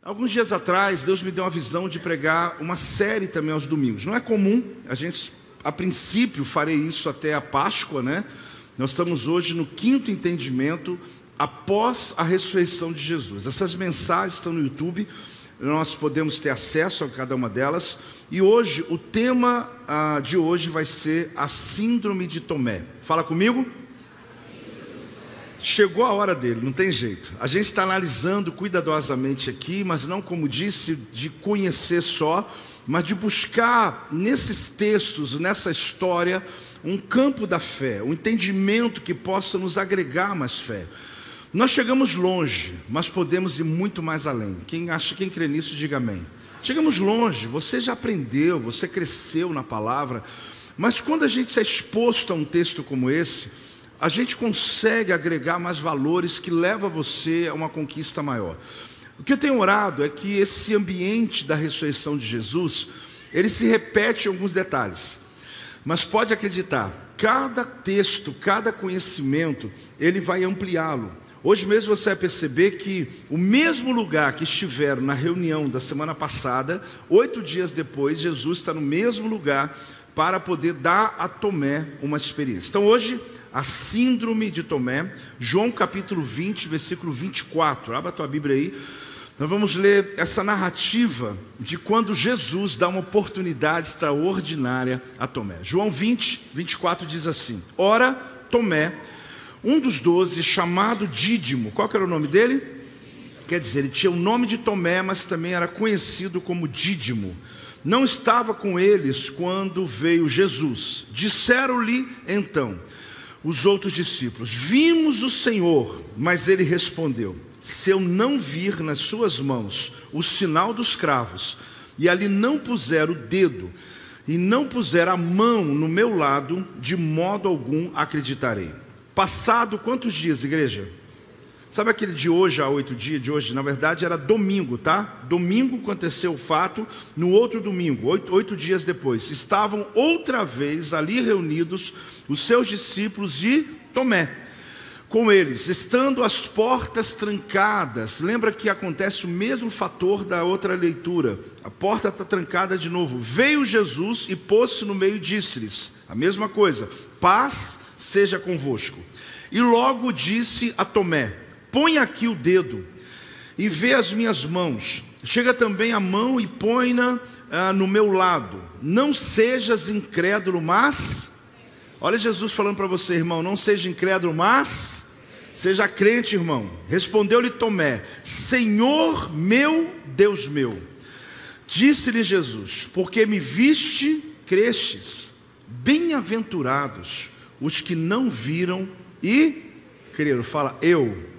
Alguns dias atrás, Deus me deu uma visão de pregar uma série também aos domingos. Não é comum, a gente, a princípio, farei isso até a Páscoa, né? Nós estamos hoje no 5º entendimento após a ressurreição de Jesus. Essas mensagens estão no YouTube, nós podemos ter acesso a cada uma delas. E hoje, o tema de hoje vai ser a Síndrome de Tomé. Fala comigo. Chegou a hora dele, não tem jeito. A gente está analisando cuidadosamente aqui, mas não, como disse, de conhecer só, mas de buscar nesses textos, nessa história, um campo da fé, um entendimento que possa nos agregar mais fé. Nós chegamos longe, mas podemos ir muito mais além. Quem crê nisso, diga amém. Chegamos longe, você já aprendeu, você cresceu na palavra, mas quando a gente é exposto a um texto como esse, a gente consegue agregar mais valores que levam você a uma conquista maior. O que eu tenho orado é que esse ambiente da ressurreição de Jesus, ele se repete em alguns detalhes. Mas pode acreditar, cada texto, cada conhecimento, ele vai ampliá-lo. Hoje mesmo você vai perceber que o mesmo lugar que estiveram na reunião da semana passada, 8 dias depois, Jesus está no mesmo lugar para poder dar a Tomé uma experiência. Então hoje, a Síndrome de Tomé, João capítulo 20, versículo 24. Abra a tua Bíblia aí. Nós vamos ler essa narrativa de quando Jesus dá uma oportunidade extraordinária a Tomé. João 20, 24 diz assim: Ora, Tomé, um dos 12, chamado Dídimo. Qual que era o nome dele? Quer dizer, ele tinha o nome de Tomé, mas também era conhecido como Dídimo. Não estava com eles quando veio Jesus. Disseram-lhe então os outros discípulos: vimos o Senhor. Mas ele respondeu: se eu não vir nas suas mãos o sinal dos cravos, e ali não puser o dedo, e não puser a mão no meu lado, de modo algum acreditarei. Passado quantos dias, igreja? Sabe aquele de hoje a 8 dias de hoje? Na verdade era domingo, tá? Domingo aconteceu o fato, no outro domingo, 8 dias depois, estavam outra vez ali reunidos os seus discípulos e Tomé. Com eles, estando as portas trancadas. Lembra que acontece o mesmo fator da outra leitura. A porta está trancada de novo. Veio Jesus e pôs-se no meio e disse-lhes a mesma coisa: paz seja convosco. E logo disse a Tomé: põe aqui o dedo e vê as minhas mãos. Chega também a mão e põe-na no meu lado. Não sejas incrédulo, mas... Olha Jesus falando para você, irmão, não seja incrédulo, mas seja crente, irmão. Respondeu-lhe Tomé: Senhor meu, Deus meu. Disse-lhe Jesus: porque me viste, crestes. Bem-aventurados os que não viram e creram. Fala, eu.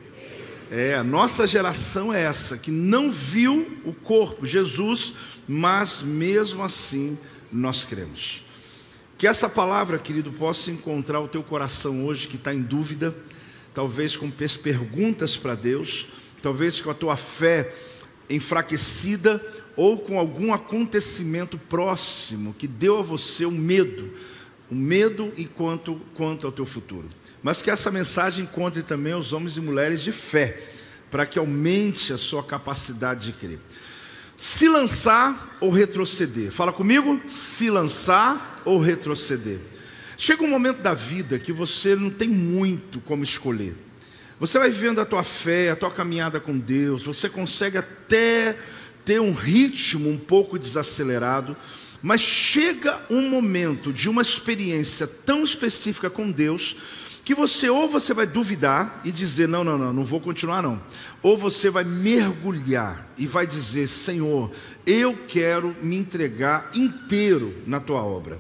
A nossa geração é essa, que não viu o corpo, Jesus, mas mesmo assim nós cremos. Que essa palavra, querido, possa encontrar o teu coração hoje que está em dúvida, talvez com perguntas para Deus, talvez com a tua fé enfraquecida, ou com algum acontecimento próximo que deu a você um medo quanto ao teu futuro. Mas que essa mensagem encontre também os homens e mulheres de fé, para que aumente a sua capacidade de crer. Se lançar ou retroceder. Fala comigo. Se lançar ou retroceder. Chega um momento da vida que você não tem muito como escolher. Você vai vivendo a tua fé, a tua caminhada com Deus. Você consegue até ter um ritmo um pouco desacelerado. Mas chega um momento de uma experiência tão específica com Deus, que você vai duvidar e dizer, não vou continuar não. Ou você vai mergulhar e vai dizer, Senhor, eu quero me entregar inteiro na tua obra.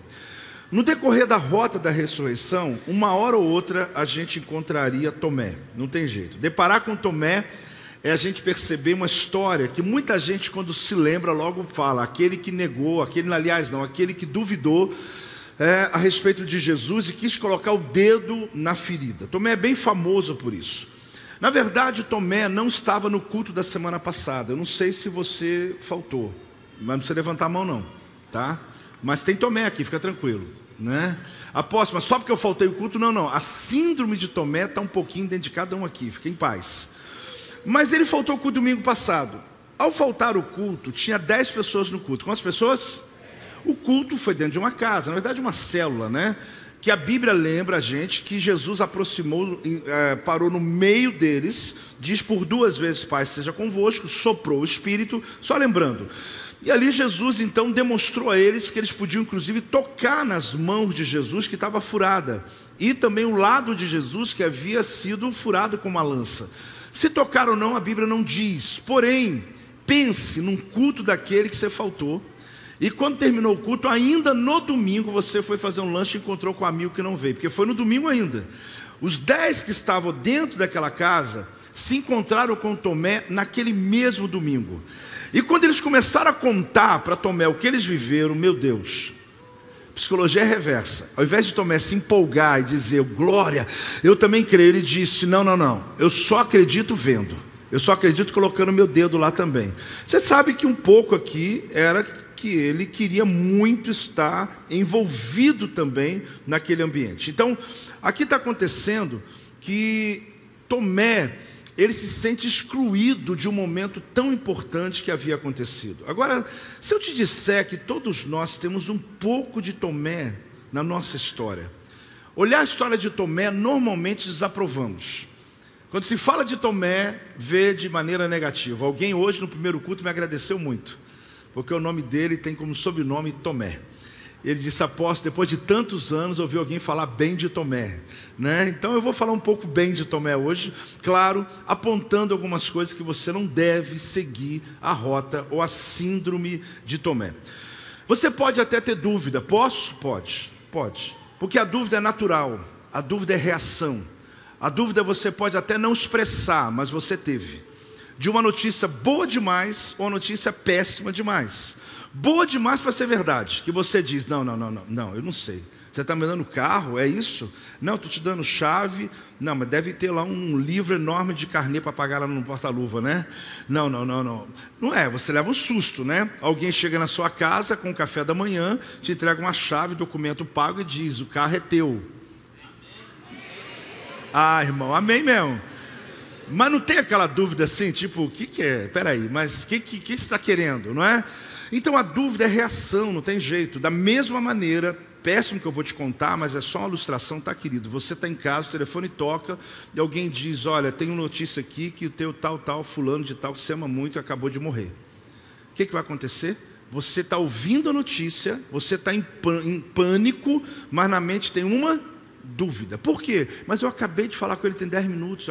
No decorrer da rota da ressurreição, uma hora ou outra a gente encontraria Tomé, não tem jeito. Deparar com Tomé é a gente perceber uma história que muita gente, quando se lembra, logo fala, aquele que negou, aquele que duvidou a respeito de Jesus e quis colocar o dedo na ferida. Tomé é bem famoso por isso. Na verdade, Tomé não estava no culto da semana passada. Eu não sei se você faltou, mas não precisa levantar a mão não, tá? Mas tem Tomé aqui, fica tranquilo, né? Apóstolo, mas só porque eu faltei o culto? Não. A síndrome de Tomé está um pouquinho dentro de cada um aqui, fica em paz. Mas ele faltou o culto domingo passado. Ao faltar o culto, tinha 10 pessoas no culto. Quantas pessoas? O culto foi dentro de uma casa, na verdade uma célula, né? Que a Bíblia lembra a gente que Jesus aproximou, parou no meio deles, diz por 2 vezes: Pai seja convosco, soprou o Espírito, só lembrando. E ali Jesus então demonstrou a eles que eles podiam inclusive tocar nas mãos de Jesus que estava furada, e também o lado de Jesus que havia sido furado com uma lança. Se tocar ou não, a Bíblia não diz. Porém, pense num culto daquele que você faltou, e quando terminou o culto, ainda no domingo, você foi fazer um lanche e encontrou com um amigo que não veio, porque foi no domingo ainda. Os 10 que estavam dentro daquela casa se encontraram com Tomé naquele mesmo domingo. E quando eles começaram a contar para Tomé o que eles viveram, meu Deus, psicologia reversa. Ao invés de Tomé se empolgar e dizer: glória, eu também creio, ele disse: não, eu só acredito vendo, eu só acredito colocando meu dedo lá também. Você sabe que um pouco aqui era que ele queria muito estar envolvido também naquele ambiente. Então, aqui está acontecendo que Tomé, ele se sente excluído de um momento tão importante que havia acontecido. Agora, se eu te disser que todos nós temos um pouco de Tomé na nossa história, olhar a história de Tomé, normalmente desaprovamos. Quando se fala de Tomé, vê de maneira negativa. Alguém hoje no primeiro culto me agradeceu muito, porque o nome dele tem como sobrenome Tomé. Ele disse: apóstolo, depois de tantos anos ouvi alguém falar bem de Tomé, né? Então eu vou falar um pouco bem de Tomé hoje, claro, apontando algumas coisas que você não deve seguir a rota ou a síndrome de Tomé. Você pode até ter dúvida. Posso? Pode, porque a dúvida é natural, a dúvida é reação, a dúvida você pode até não expressar, mas você teve, de uma notícia boa demais ou uma notícia péssima demais. Boa demais para ser verdade, que você diz: não, eu não sei. Você está me dando carro, é isso? Não, estou te dando chave. Não, mas deve ter lá um livro enorme de carnê para pagar lá no porta-luva, né? Não. Não é, você leva um susto, né? Alguém chega na sua casa com o café da manhã, te entrega uma chave, documento pago e diz: o carro é teu. Ah, irmão, amém mesmo. Mas não tem aquela dúvida assim, tipo: o que é? Peraí, mas o que você está querendo, não é? Então a dúvida é reação, não tem jeito. Da mesma maneira, péssimo que eu vou te contar, mas é só uma ilustração, tá, querido? Você está em casa, o telefone toca e alguém diz: olha, tem uma notícia aqui que o teu tal, fulano de tal, que você ama muito, acabou de morrer. O que vai acontecer? Você está ouvindo a notícia, você está em pânico, mas na mente tem uma dúvida. Por quê? Mas eu acabei de falar com ele tem 10 minutos,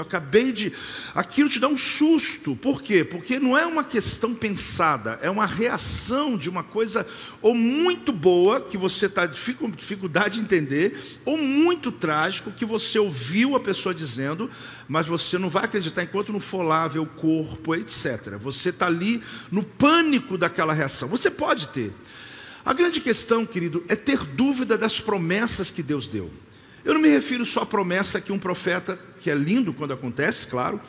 aquilo te dá um susto. Por quê? Porque não é uma questão pensada, é uma reação de uma coisa ou muito boa, que você está com dificuldade de entender, ou muito trágico, que você ouviu a pessoa dizendo, mas você não vai acreditar enquanto não for lá ver o corpo, etc. Você está ali no pânico daquela reação. Você pode ter. A grande questão, querido, é ter dúvida das promessas que Deus deu. Eu não me refiro só à promessa que um profeta, que é lindo quando acontece, claro,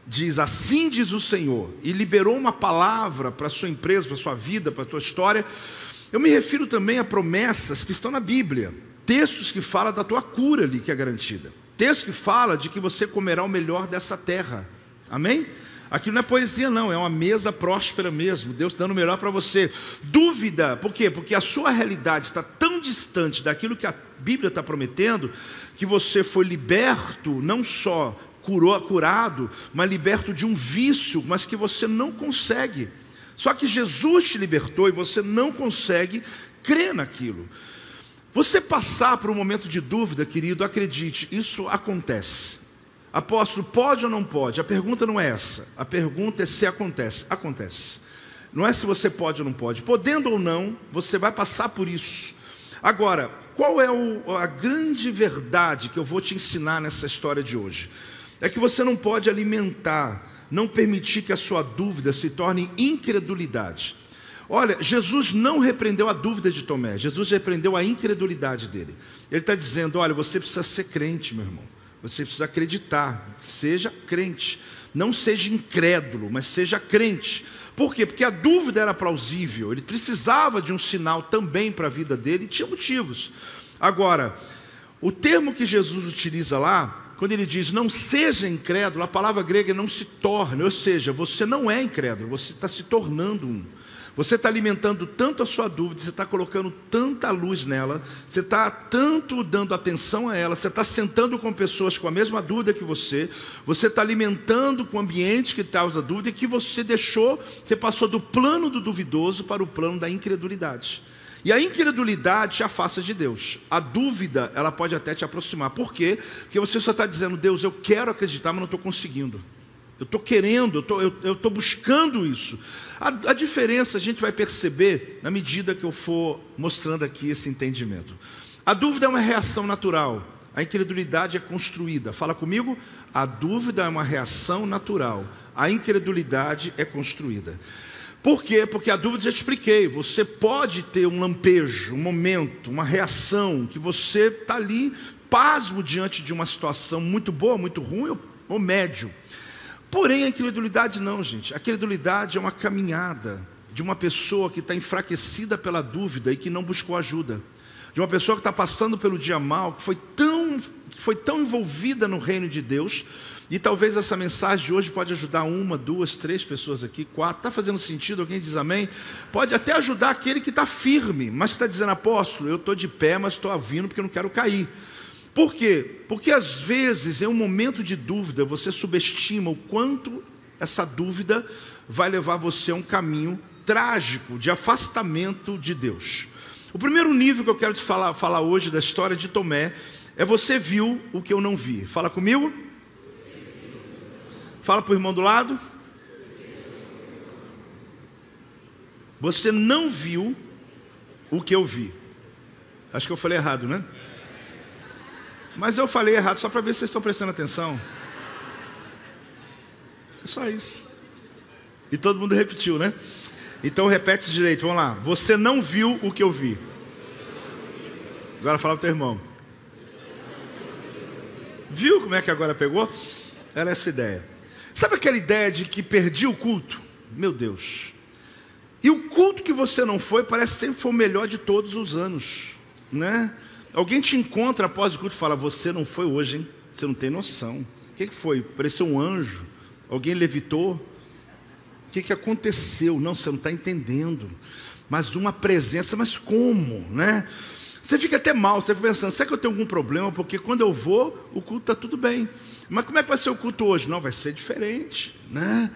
diz: assim diz o Senhor, e liberou uma palavra para a sua empresa, para a sua vida, para a tua história. Eu me refiro também a promessas que estão na Bíblia, textos que falam da tua cura ali, que é garantida, texto que fala de que você comerá o melhor dessa terra, amém? Aqui não é poesia não, é uma mesa próspera mesmo, Deus dando o melhor para você. Dúvida, por quê? Porque a sua realidade está tão distante daquilo que a Bíblia está prometendo, que você foi liberto, não só curado, mas liberto de um vício, mas que você não consegue. Só que Jesus te libertou e você não consegue crer naquilo. Você passar por um momento de dúvida, querido, acredite, isso acontece. Apóstolo, pode ou não pode? A pergunta não é essa. A pergunta é se acontece. Acontece. Não é se você pode ou não pode. Podendo ou não, você vai passar por isso. Agora, qual é a grande verdade que eu vou te ensinar nessa história de hoje? É que você não pode alimentar, não permitir que a sua dúvida se torne incredulidade. Olha, Jesus não repreendeu a dúvida de Tomé. Jesus repreendeu a incredulidade dele. Ele está dizendo: olha, você precisa ser crente, meu irmão. Você precisa acreditar, seja crente. Não seja incrédulo, mas seja crente. Por quê? Porque a dúvida era plausível. Ele precisava de um sinal também para a vida dele e tinha motivos. Agora, o termo que Jesus utiliza lá quando ele diz não seja incrédulo, a palavra grega é não se torne, ou seja, você não é incrédulo, você está se tornando um. Você está alimentando tanto a sua dúvida, você está colocando tanta luz nela, você está tanto dando atenção a ela, você está sentando com pessoas com a mesma dúvida que você está alimentando com o ambiente que causa dúvida, que você passou do plano do duvidoso para o plano da incredulidade. E a incredulidade te afasta de Deus. A dúvida, ela pode até te aproximar. Por quê? Porque você só está dizendo, Deus, eu quero acreditar, mas não estou conseguindo. Eu estou querendo, eu estou buscando isso. A diferença a gente vai perceber na medida que eu for mostrando aqui esse entendimento. A dúvida é uma reação natural. A incredulidade é construída. Fala comigo. A dúvida é uma reação natural. A incredulidade é construída. Por quê? Porque a dúvida, já expliquei, você pode ter um lampejo, um momento, uma reação, que você está ali, pasmo diante de uma situação muito boa, muito ruim ou médio. Porém, a incredulidade não, gente. A incredulidade é uma caminhada de uma pessoa que está enfraquecida pela dúvida e que não buscou ajuda. De uma pessoa que está passando pelo dia mal, que foi tão envolvida no reino de Deus. E talvez essa mensagem de hoje pode ajudar 1, 2, 3 pessoas aqui, 4. Está fazendo sentido? Alguém diz amém? Pode até ajudar aquele que está firme, mas que está dizendo, apóstolo, eu estou de pé, mas estou vindo porque eu não quero cair. Por quê? Porque às vezes, em um momento de dúvida, você subestima o quanto essa dúvida vai levar você a um caminho trágico de afastamento de Deus. O primeiro nível que eu quero te falar hoje da história de Tomé é você viu o que eu não vi. Fala comigo. Fala para o irmão do lado. Você não viu o que eu vi. Acho que eu falei errado, né? Mas eu falei errado só para ver se vocês estão prestando atenção. É só isso. E todo mundo repetiu, né? Então repete direito, vamos lá. Você não viu o que eu vi. Agora fala para o teu irmão. Viu como é que agora pegou? Era essa ideia. Sabe aquela ideia de que perdi o culto? Meu Deus. E o culto que você não foi parece sempre foi o melhor de todos os anos, né? Alguém te encontra após o culto e fala, você não foi hoje, hein? Você não tem noção. O que foi? Pareceu um anjo? Alguém levitou? O que aconteceu? Não, você não está entendendo. Mas uma presença, mas como, né? Você fica até mal, você fica pensando, será que eu tenho algum problema? Porque quando eu vou, o culto está tudo bem. Mas como é que vai ser o culto hoje? Não, vai ser diferente, né?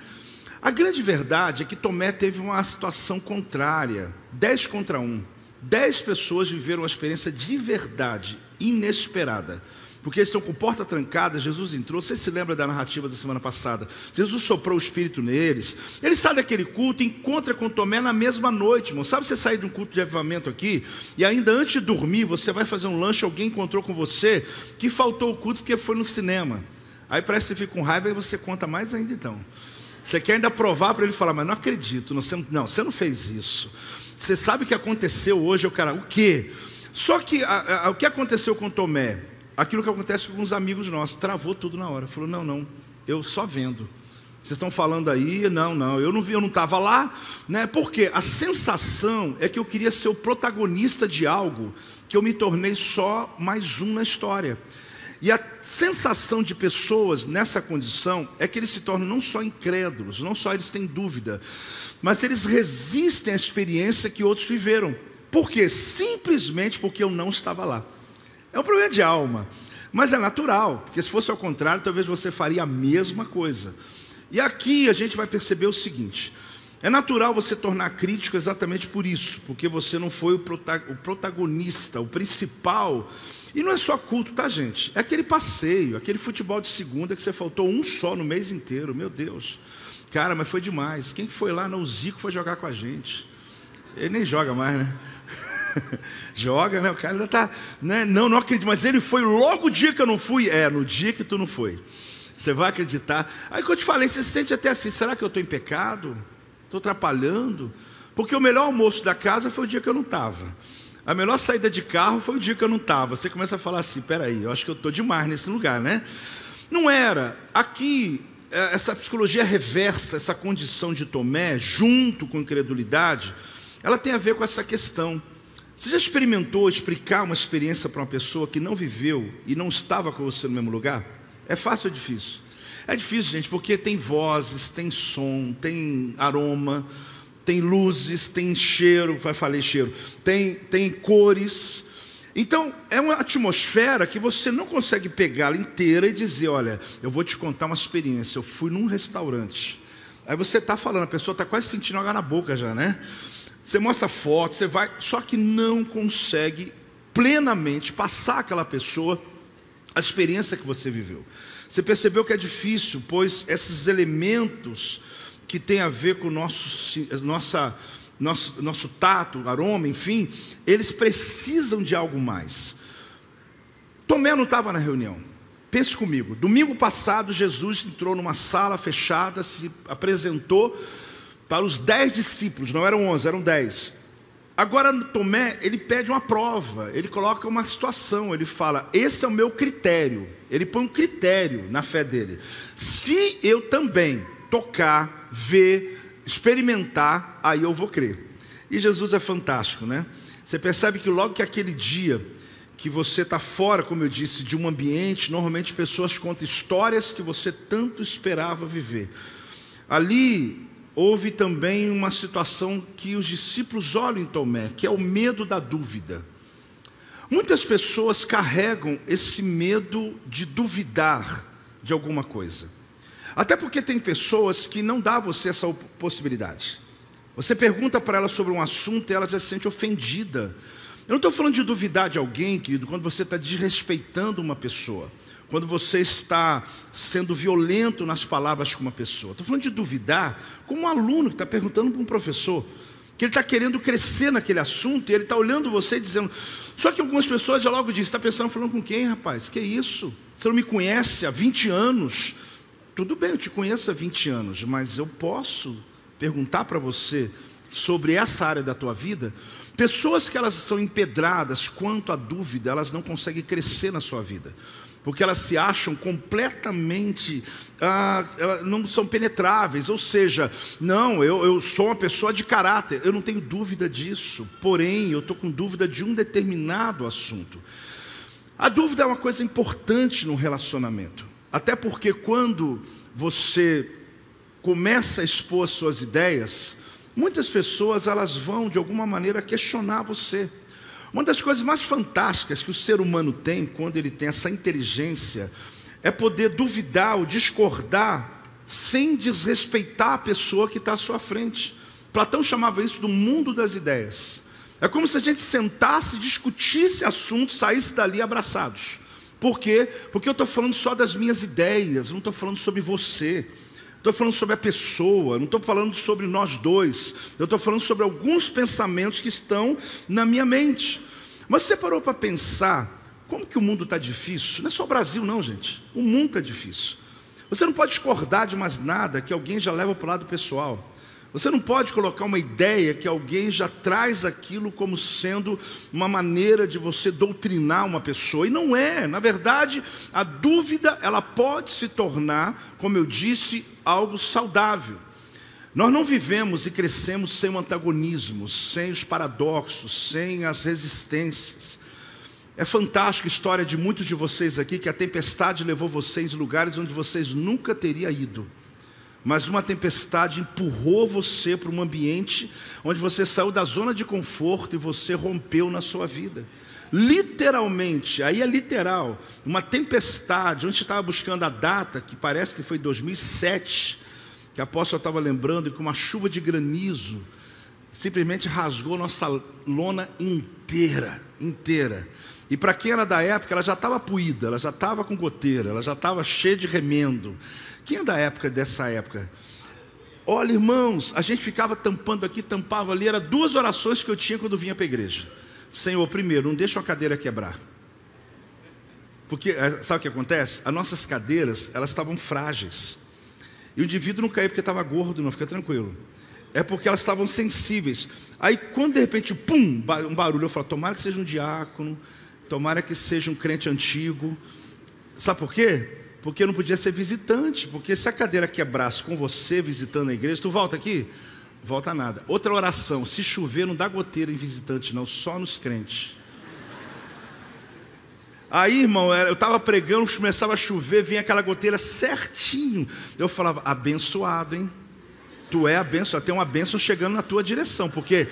A grande verdade é que Tomé teve uma situação contrária, 10 contra 1. 10 pessoas viveram uma experiência de verdade, inesperada. Porque eles estão com porta trancada, Jesus entrou. Você se lembra da narrativa da semana passada? Jesus soprou o Espírito neles. Ele sai daquele culto e encontra com Tomé na mesma noite, irmão. Sabe você sair de um culto de avivamento aqui e ainda antes de dormir, você vai fazer um lanche, alguém encontrou com você que faltou o culto porque foi no cinema. Aí parece que você fica com raiva e você conta mais ainda então. Você quer ainda provar para ele falar, mas não acredito, você não fez isso. Você sabe o que aconteceu hoje, o cara, o quê? Só que o que aconteceu com Tomé? Aquilo que acontece com alguns amigos nossos, travou tudo na hora. Falou, não, eu só vendo. Vocês estão falando aí, não, eu não vi, eu não estava lá, né? Porque a sensação é que eu queria ser o protagonista de algo que eu me tornei só mais um na história. E a sensação de pessoas nessa condição é que eles se tornam não só incrédulos, não só eles têm dúvida, mas eles resistem à experiência que outros viveram. Por quê? Simplesmente porque eu não estava lá. É um problema de alma, mas é natural, porque se fosse ao contrário, talvez você faria a mesma coisa. E aqui a gente vai perceber o seguinte: é natural você tornar crítico exatamente por isso, porque você não foi o protagonista, o principal. E não é só culto, tá, gente? É aquele passeio, aquele futebol de segunda que você faltou um só no mês inteiro. Meu Deus. Cara, mas foi demais. Quem foi lá? Não, o Zico foi jogar com a gente. Ele nem joga mais, né? Joga, né? O cara ainda tá, né? Não acredito. Mas ele foi logo o dia que eu não fui. É, no dia que tu não foi. Você vai acreditar. Aí que eu te falei, você se sente até assim, será que eu estou em pecado? Estou atrapalhando? Porque o melhor almoço da casa foi o dia que eu não estava. A melhor saída de carro foi o dia que eu não estava. Você começa a falar assim, peraí, eu acho que eu estou demais nesse lugar, né? Não era. Aqui, essa psicologia reversa, essa condição de Tomé, junto com incredulidade, ela tem a ver com essa questão. Você já experimentou explicar uma experiência para uma pessoa que não viveu e não estava com você no mesmo lugar? É fácil ou difícil? É difícil, gente, porque tem vozes, tem som, tem aroma, tem luzes, tem cheiro, falei cheiro, tem cores. Então, é uma atmosfera que você não consegue pegá-la inteira e dizer, olha, eu vou te contar uma experiência. Eu fui num restaurante. Aí você está falando, a pessoa está quase sentindo água na boca já, né? Você mostra foto, você vai, só que não consegue plenamente passar àquela pessoa a experiência que você viveu. Você percebeu que é difícil, pois esses elementos que têm a ver com o nosso tato, aroma, enfim, eles precisam de algo mais. Tomé não estava na reunião. Pense comigo, domingo passado Jesus entrou numa sala fechada, se apresentou para os 10 discípulos, não eram 11, eram 10. Agora Tomé, ele pede uma prova, ele coloca uma situação, ele fala, esse é o meu critério. Ele põe um critério na fé dele. Se eu também tocar, ver, experimentar, aí eu vou crer. E Jesus é fantástico, né? Você percebe que logo que aquele dia que você está fora, como eu disse, de um ambiente, normalmente pessoas contam histórias que você tanto esperava viver. Ali houve também uma situação que os discípulos olham em Tomé, que é o medo da dúvida. Muitas pessoas carregam esse medo de duvidar de alguma coisa. Até porque tem pessoas que não dão a você essa possibilidade. Você pergunta para ela sobre um assunto e ela já se sente ofendida. Eu não estou falando de duvidar de alguém, querido, quando você está desrespeitando uma pessoa. Quando você está sendo violento nas palavras com uma pessoa. Estou falando de duvidar como um aluno que está perguntando para um professor, que ele está querendo crescer naquele assunto, e ele está olhando você e dizendo... Só que algumas pessoas já logo dizem, está pensando, falando com quem, rapaz? Que isso? Você não me conhece há 20 anos? Tudo bem, eu te conheço há 20 anos, mas eu posso perguntar para você sobre essa área da tua vida? Pessoas que elas são empedradas quanto à dúvida, elas não conseguem crescer na sua vida. Porque elas se acham completamente, elas não são penetráveis, ou seja, não, eu sou uma pessoa de caráter, eu não tenho dúvida disso, porém, eu estou com dúvida de um determinado assunto. A dúvida é uma coisa importante no relacionamento, até porque quando você começa a expor as suas ideias, muitas pessoas elas vão de alguma maneira questionar você. Uma das coisas mais fantásticas que o ser humano tem, quando ele tem essa inteligência, é poder duvidar ou discordar, sem desrespeitar a pessoa que está à sua frente. Platão chamava isso do mundo das ideias. É como se a gente sentasse, discutisse assuntos, saísse dali abraçados. Por quê? Porque eu estou falando só das minhas ideias, não estou falando sobre você. Estou falando sobre a pessoa, não estou falando sobre nós dois. Eu estou falando sobre alguns pensamentos que estão na minha mente. Mas você parou para pensar como que o mundo está difícil? Não é só o Brasil não, gente. O mundo está difícil. Você não pode discordar de mais nada que alguém já leva para o lado pessoal. Você não pode colocar uma ideia que alguém já traz aquilo como sendo uma maneira de você doutrinar uma pessoa. E não é. Na verdade, a dúvida ela pode se tornar, como eu disse, algo saudável. Nós não vivemos e crescemos sem o antagonismo, sem os paradoxos, sem as resistências. É fantástica a história de muitos de vocês aqui, que a tempestade levou vocês em lugares onde vocês nunca teriam ido. Mas uma tempestade empurrou você para um ambiente onde você saiu da zona de conforto e você rompeu na sua vida. Literalmente, aí é literal, uma tempestade, onde estava buscando a data, que parece que foi 2007, que a apóstola estava lembrando que uma chuva de granizo simplesmente rasgou nossa lona inteira. E para quem era da época, ela já estava puída, ela já estava com goteira, ela já estava cheia de remendo. Quem é da época dessa época? Olha, irmãos, a gente ficava tampando aqui, tampava ali. Era 2 orações que eu tinha quando vinha para a igreja. Senhor, primeiro, não deixa a cadeira quebrar. Porque, sabe o que acontece? As nossas cadeiras, elas estavam frágeis. E o indivíduo não caiu porque estava gordo, não, fica tranquilo. É porque elas estavam sensíveis. Aí, quando de repente, pum, um barulho, eu falo, tomara que seja um diácono, tomara que seja um crente antigo. Sabe por quê? Porque não podia ser visitante, porque se a cadeira quebrasse com você visitando a igreja, tu volta aqui? Volta nada. Outra oração, se chover não dá goteira em visitante não, só nos crentes. Aí, irmão, eu estava pregando, começava a chover, vinha aquela goteira certinho. Eu falava, abençoado, hein? Tu é abençoado, tem uma bênção chegando na tua direção, porque,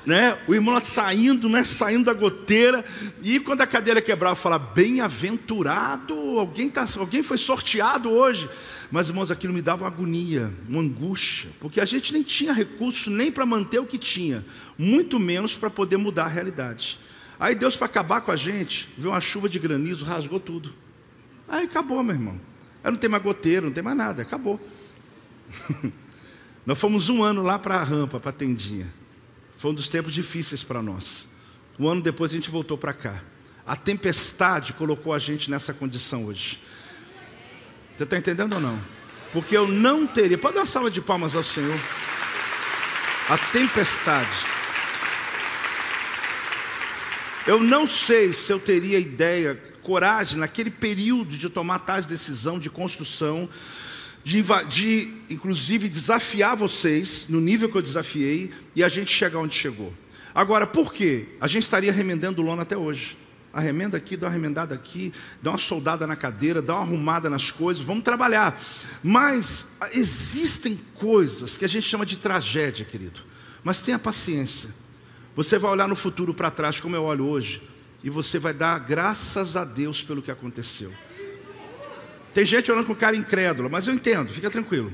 né, o irmão saindo, né, saindo da goteira, e quando a cadeira quebrava, eu falava, bem-aventurado, alguém foi sorteado hoje. Mas, irmãos, aquilo me dava uma agonia, uma angústia, porque a gente nem tinha recurso nem para manter o que tinha, muito menos para poder mudar a realidade. Aí Deus, para acabar com a gente, viu uma chuva de granizo, rasgou tudo. Aí acabou, meu irmão. Aí não tem mais goteiro, não tem mais nada, acabou. Nós fomos 1 ano lá para a rampa, para a tendinha. Foi um dos tempos difíceis para nós. 1 ano depois a gente voltou para cá. A tempestade colocou a gente nessa condição hoje. Você está entendendo ou não? Porque eu não teria... Pode dar uma salva de palmas ao Senhor. A tempestade... Eu não sei se eu teria ideia, coragem, naquele período de tomar tais decisão de construção, de inclusive desafiar vocês, no nível que eu desafiei, e a gente chegar onde chegou. Agora, por quê? A gente estaria remendando lona até hoje. Arremenda aqui, dá uma remendada aqui, dá uma soldada na cadeira, dá uma arrumada nas coisas, vamos trabalhar. Mas existem coisas que a gente chama de tragédia, querido. Mas tenha paciência. Você vai olhar no futuro para trás, como eu olho hoje, e você vai dar graças a Deus pelo que aconteceu. Tem gente olhando com cara incrédula, mas eu entendo, fica tranquilo.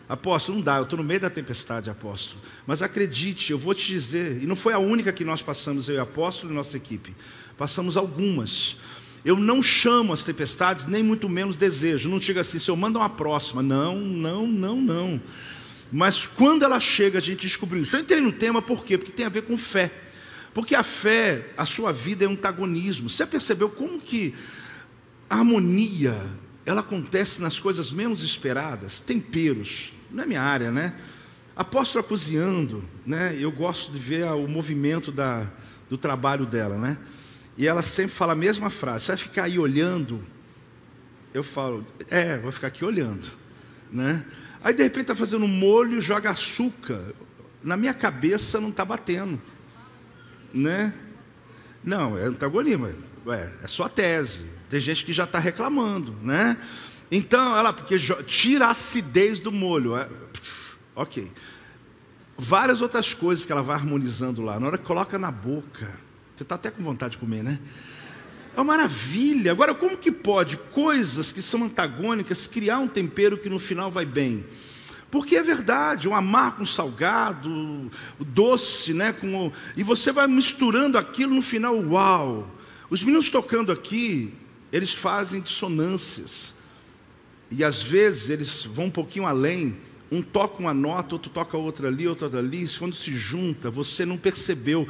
Apóstolo, não dá, eu estou no meio da tempestade, apóstolo. Mas acredite, eu vou te dizer, e não foi a única que nós passamos, eu e apóstolo e nossa equipe. Passamos algumas. Eu não chamo as tempestades, nem muito menos desejo. Não diga assim, se eu mando uma próxima. Não. Mas quando ela chega, a gente descobriu isso. Eu entrei no tema por quê? Porque tem a ver com fé. Porque a fé, a sua vida é um antagonismo. Você percebeu como que a harmonia, ela acontece nas coisas menos esperadas? Temperos, não é minha área, né? Apóstola cozinhando, né? Eu gosto de ver o movimento do trabalho dela, né? E ela sempre fala a mesma frase, você vai ficar aí olhando? Eu falo, vou ficar aqui olhando, né? Aí de repente está fazendo um molho, joga açúcar. Na minha cabeça não está batendo, né? Não, é antagonismo, é só tese. Tem gente que já está reclamando, né? Então, porque tira a acidez do molho. Ok. Várias outras coisas que ela vai harmonizando lá. Na hora que coloca na boca, você está até com vontade de comer, né? É uma maravilha. Agora, como que pode coisas que são antagônicas criar um tempero que no final vai bem? Porque é verdade, o amargo com o salgado, o doce, né? E você vai misturando aquilo no final, uau! Os meninos tocando aqui, eles fazem dissonâncias. E às vezes eles vão um pouquinho além. Um toca uma nota, outro toca outra ali, outra ali. Isso, quando se junta, você não percebeu.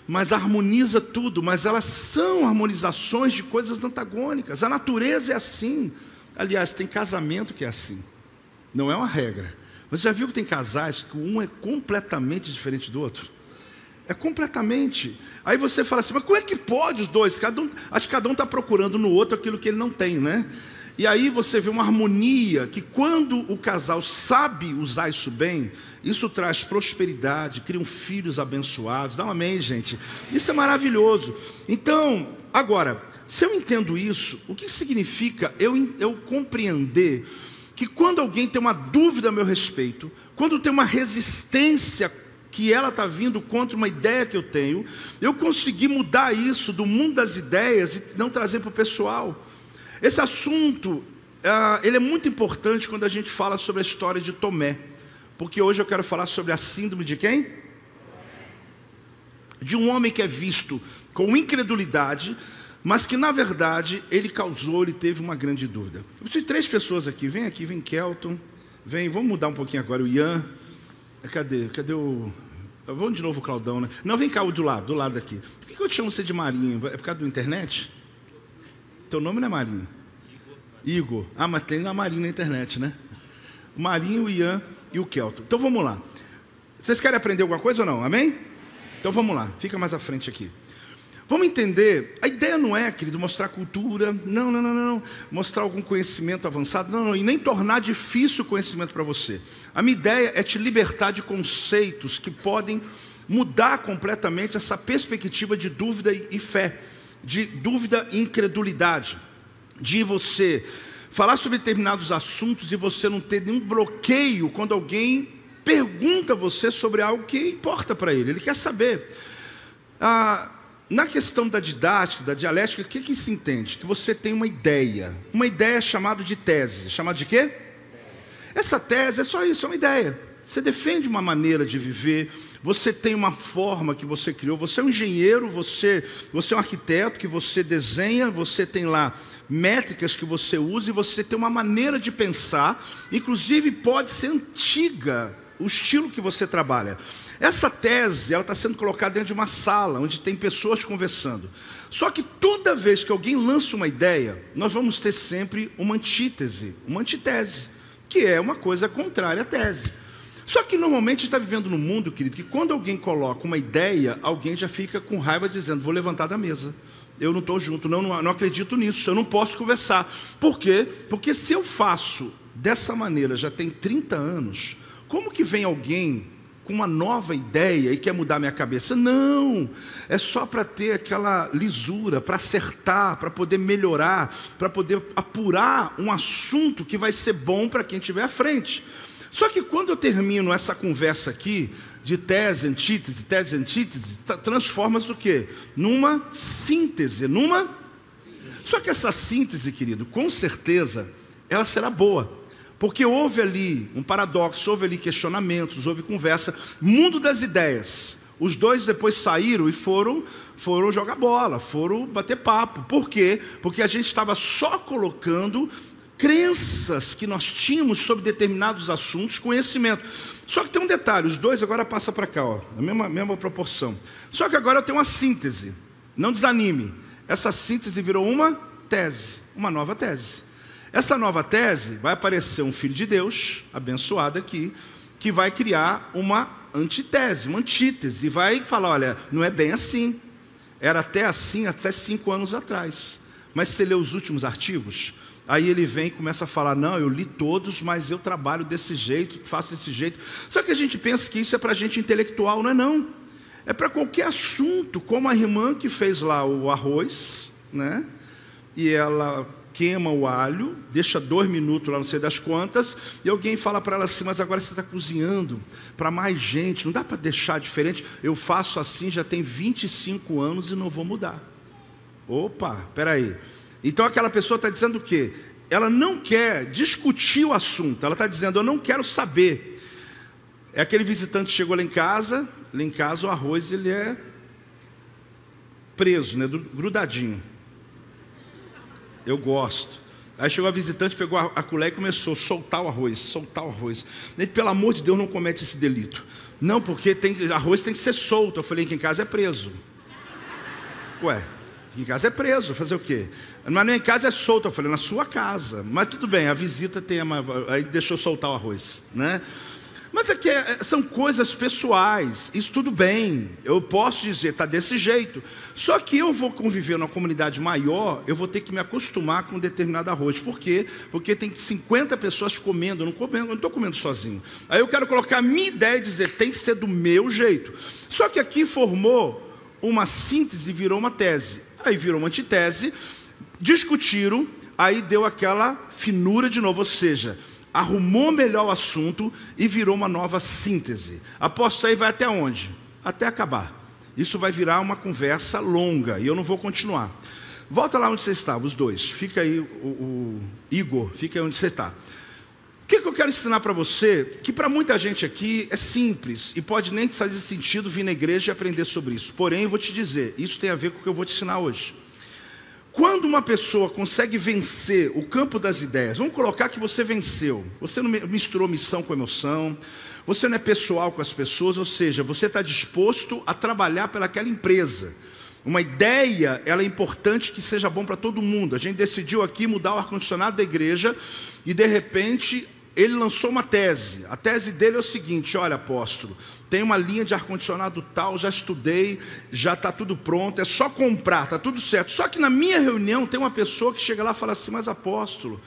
Mas harmoniza tudo, mas elas são harmonizações de coisas antagônicas. A natureza é assim. Aliás, tem casamento que é assim. Não é uma regra. Mas já viu que tem casais que um é completamente diferente do outro? É completamente. Aí você fala assim, mas como é que pode os dois? Acho que cada um está procurando no outro aquilo que ele não tem, né? E aí você vê uma harmonia que quando o casal sabe usar isso bem, isso traz prosperidade, criam filhos abençoados. Dá um amém, gente. Isso é maravilhoso. Então, agora, se eu entendo isso, o que significa eu compreender que quando alguém tem uma dúvida a meu respeito, quando tem uma resistência que ela está vindo contra uma ideia que eu tenho, eu consegui mudar isso do mundo das ideias e não trazer para o pessoal. Esse assunto, ele é muito importante quando a gente fala sobre a história de Tomé. Porque hoje eu quero falar sobre a síndrome de quem? De um homem que é visto com incredulidade, mas que na verdade ele teve uma grande dúvida. Eu preciso de 3 pessoas aqui. Vem aqui, vem Kelton. Vamos mudar um pouquinho agora o Ian. Cadê o... Vamos de novo o Claudão, né? Não, vem cá, do lado aqui. Por que eu te chamo você de Marinho? É por causa da internet? Teu nome não é Marinho? Igor. Ah, mas tem a Marinho na internet, né? O Marinho, o Ian e o Kelton. Então vamos lá. Vocês querem aprender alguma coisa ou não? Amém? Então vamos lá. Fica mais à frente aqui. Vamos entender. A ideia não é, querido, mostrar cultura. Não. Mostrar algum conhecimento avançado. Não. E nem tornar difícil o conhecimento para você. A minha ideia é te libertar de conceitos que podem mudar completamente essa perspectiva de dúvida e fé. de dúvida e incredulidade, de você falar sobre determinados assuntos e você não ter nenhum bloqueio quando alguém pergunta a você sobre algo que importa para ele quer saber. Na questão da didática, da dialética, o que se entende? Que você tem uma ideia chamada de tese. Chamada de quê? Essa tese é só isso, é uma ideia. Você defende uma maneira de viver, você tem uma forma que você criou, você é um engenheiro, você é um arquiteto que você desenha, você tem lá métricas que você usa e você tem uma maneira de pensar, inclusive pode ser antiga, o estilo que você trabalha. Essa tese, ela está sendo colocada dentro de uma sala, onde tem pessoas conversando. Só que toda vez que alguém lança uma ideia, nós vamos ter sempre uma antítese, uma antitese, que é uma coisa contrária à tese. Só que normalmente está vivendo num mundo, querido, que quando alguém coloca uma ideia, alguém já fica com raiva dizendo, vou levantar da mesa. Eu não estou junto, não acredito nisso, eu não posso conversar. Por quê? Porque se eu faço dessa maneira, já tem 30 anos, como que vem alguém com uma nova ideia e quer mudar minha cabeça? Não, é só para ter aquela lisura, para acertar, para poder melhorar, para poder apurar um assunto que vai ser bom para quem estiver à frente. Só que quando eu termino essa conversa aqui, de tese, antítese, transforma-se o quê? Numa síntese, Só que essa síntese, querido, com certeza, ela será boa. Porque houve ali um paradoxo, houve ali questionamentos, houve conversa, mundo das ideias. Os dois depois saíram e foram jogar bola, foram bater papo. Por quê? Porque a gente estava só colocando crenças que nós tínhamos sobre determinados assuntos, conhecimento. Só que tem um detalhe, os dois agora passam para cá, a mesma proporção. Só que agora eu tenho uma síntese, não desanime. Essa síntese virou uma tese, uma nova tese. Essa nova tese vai aparecer um filho de Deus, abençoado aqui, que vai criar uma antítese, uma antítese, e vai falar, olha, não é bem assim. Era até assim, até 5 anos atrás. Mas se você lê os últimos artigos, aí ele vem e começa a falar, não, eu li todos, mas eu trabalho desse jeito, faço desse jeito. Só que a gente pensa que isso é para gente intelectual, não é não. É para qualquer assunto, como a irmã que fez lá o arroz, né? E ela queima o alho, deixa 2 minutos lá, não sei das quantas, e alguém fala para ela assim, mas agora você está cozinhando para mais gente, não dá para deixar diferente? Eu faço assim, já tem 25 anos e não vou mudar. Opa, peraí. Então aquela pessoa está dizendo o quê? Ela não quer discutir o assunto, ela está dizendo, eu não quero saber. É aquele visitante que chegou lá em casa o arroz ele é preso, né, grudadinho. Eu gosto. Aí chegou a visitante, pegou a colher e começou a soltar o arroz. Ele, pelo amor de Deus, não comete esse delito. Não, porque arroz tem que ser solto. Eu falei que em casa é preso. Ué, em casa é preso, fazer o quê? Mas nem em casa é solto. Eu falei, na sua casa. Mas tudo bem, a visita tem aí deixou soltar o arroz, né? Mas aqui são coisas pessoais, isso tudo bem, eu posso dizer, está desse jeito. Só que eu vou conviver numa comunidade maior, eu vou ter que me acostumar com um determinado arroz. Por quê? Porque tem 50 pessoas comendo, eu não estou comendo sozinho. Aí eu quero colocar a minha ideia e dizer, tem que ser do meu jeito. Só que aqui formou uma síntese e virou uma tese. Aí virou uma antitese, discutiram, aí deu aquela finura de novo, ou seja, arrumou melhor o assunto e virou uma nova síntese. Após isso aí vai até onde? Até acabar. Isso vai virar uma conversa longa e eu não vou continuar. Volta lá onde você estava, os dois. Fica aí o Igor, fica aí onde você está. O que eu quero ensinar para você, que para muita gente aqui é simples e pode nem fazer sentido vir na igreja e aprender sobre isso. Porém, eu vou te dizer, isso tem a ver com o que eu vou te ensinar hoje. Quando uma pessoa consegue vencer o campo das ideias, vamos colocar que você venceu, você não misturou missão com emoção, você não é pessoal com as pessoas, ou seja, você está disposto a trabalhar pelaquela empresa. Uma ideia, ela é importante que seja bom para todo mundo. A gente decidiu aqui mudar o ar-condicionado da igreja e de repente ele lançou uma tese. A tese dele é o seguinte, olha apóstolo, tem uma linha de ar-condicionado tal, já estudei, já está tudo pronto, é só comprar, está tudo certo. Só que na minha reunião tem uma pessoa que chega lá e fala assim, mas apóstolo,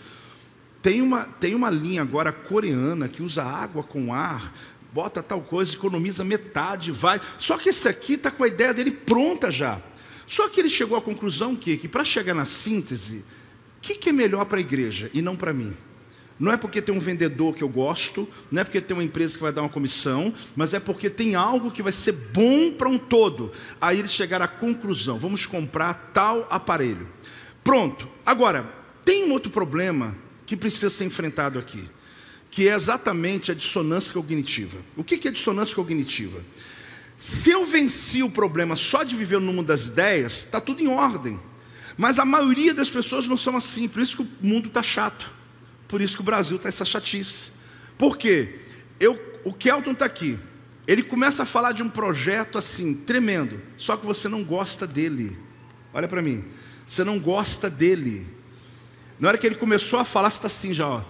tem uma linha agora coreana que usa água com ar, bota tal coisa, economiza metade, vai. Só que esse aqui está com a ideia dele pronta já. Só que ele chegou à conclusão que para chegar na síntese, o que é melhor para a igreja e não para mim? Não é porque tem um vendedor que eu gosto, não é porque tem uma empresa que vai dar uma comissão, mas é porque tem algo que vai ser bom para um todo. Aí eles chegaram à conclusão: vamos comprar tal aparelho. Pronto. Agora, tem um outro problema que precisa ser enfrentado aqui, que é exatamente a dissonância cognitiva. O que é dissonância cognitiva? Se eu venci o problema só de viver no mundo das ideias, está tudo em ordem. Mas a maioria das pessoas não são assim, por isso que o mundo está chato. Por isso que o Brasil está essa chatice. Por quê? O Kelton está aqui. Ele começa a falar de um projeto assim, tremendo. Só que você não gosta dele. Olha para mim. Você não gosta dele. Na hora que ele começou a falar, você está assim já, ó.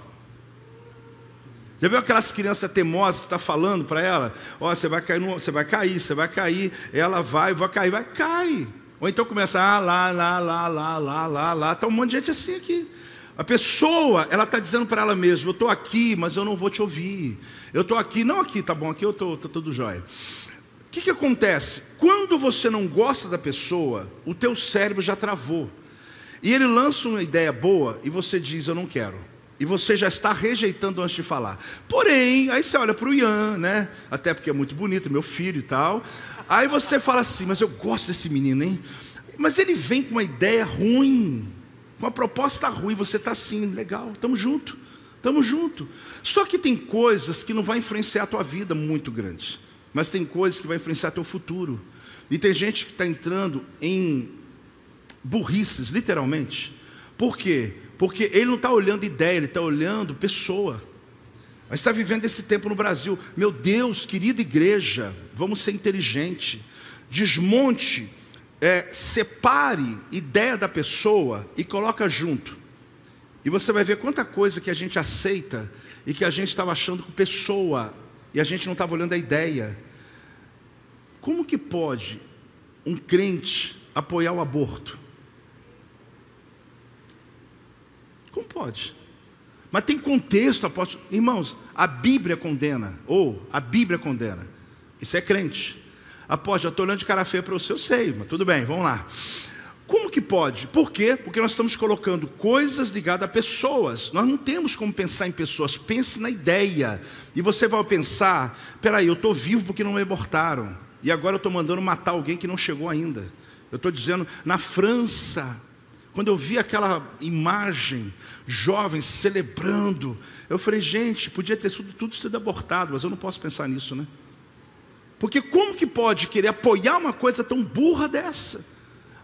Já viu aquelas crianças teimosas que está falando para ela? Ó, você vai cair, você vai cair, você vai cair. Ela vai cair, cai. Ou então começa, lá. Está um monte de gente assim aqui. A pessoa, ela está dizendo para ela mesma: eu estou aqui, mas eu não vou te ouvir. Eu estou aqui, não aqui, tá bom, aqui eu estou tudo jóia. O que acontece? Quando você não gosta da pessoa, o teu cérebro já travou. E ele lança uma ideia boa e você diz: eu não quero. E você já está rejeitando antes de falar. Porém, aí você olha para o Ian, né? Até porque é muito bonito, meu filho e tal. Aí você fala assim: mas eu gosto desse menino, hein? Mas ele vem com uma ideia ruim, com uma proposta ruim, você está assim, legal, estamos juntos. Só que tem coisas que não vão influenciar a tua vida muito grande, mas tem coisas que vão influenciar teu futuro. E tem gente que está entrando em burrices, literalmente. Por quê? Porque ele não está olhando ideia, ele está olhando pessoa. A gente está vivendo esse tempo no Brasil. Meu Deus, querida igreja, vamos ser inteligentes. Desmonte, separe ideia da pessoa e coloca junto. E você vai ver quanta coisa que a gente aceita e que a gente estava achando com pessoa e a gente não estava olhando a ideia. Como que pode um crente apoiar o aborto? Como pode? Mas tem contexto, apóstolo. Irmãos, a Bíblia condena. A Bíblia condena. Isso é crente. Apóstolo, já estou olhando de cara feia para você, eu sei, mas tudo bem, vamos lá. Como que pode? Por quê? Porque nós estamos colocando coisas ligadas a pessoas. Nós não temos como pensar em pessoas. Pense na ideia. E você vai pensar: peraí, eu estou vivo porque não me abortaram. E agora eu estou mandando matar alguém que não chegou ainda. Eu estou dizendo, na França, quando eu vi aquela imagem, jovens celebrando, eu falei: gente, podia ter tudo sido abortado, mas eu não posso pensar nisso, né? Porque como que pode querer apoiar uma coisa tão burra dessa?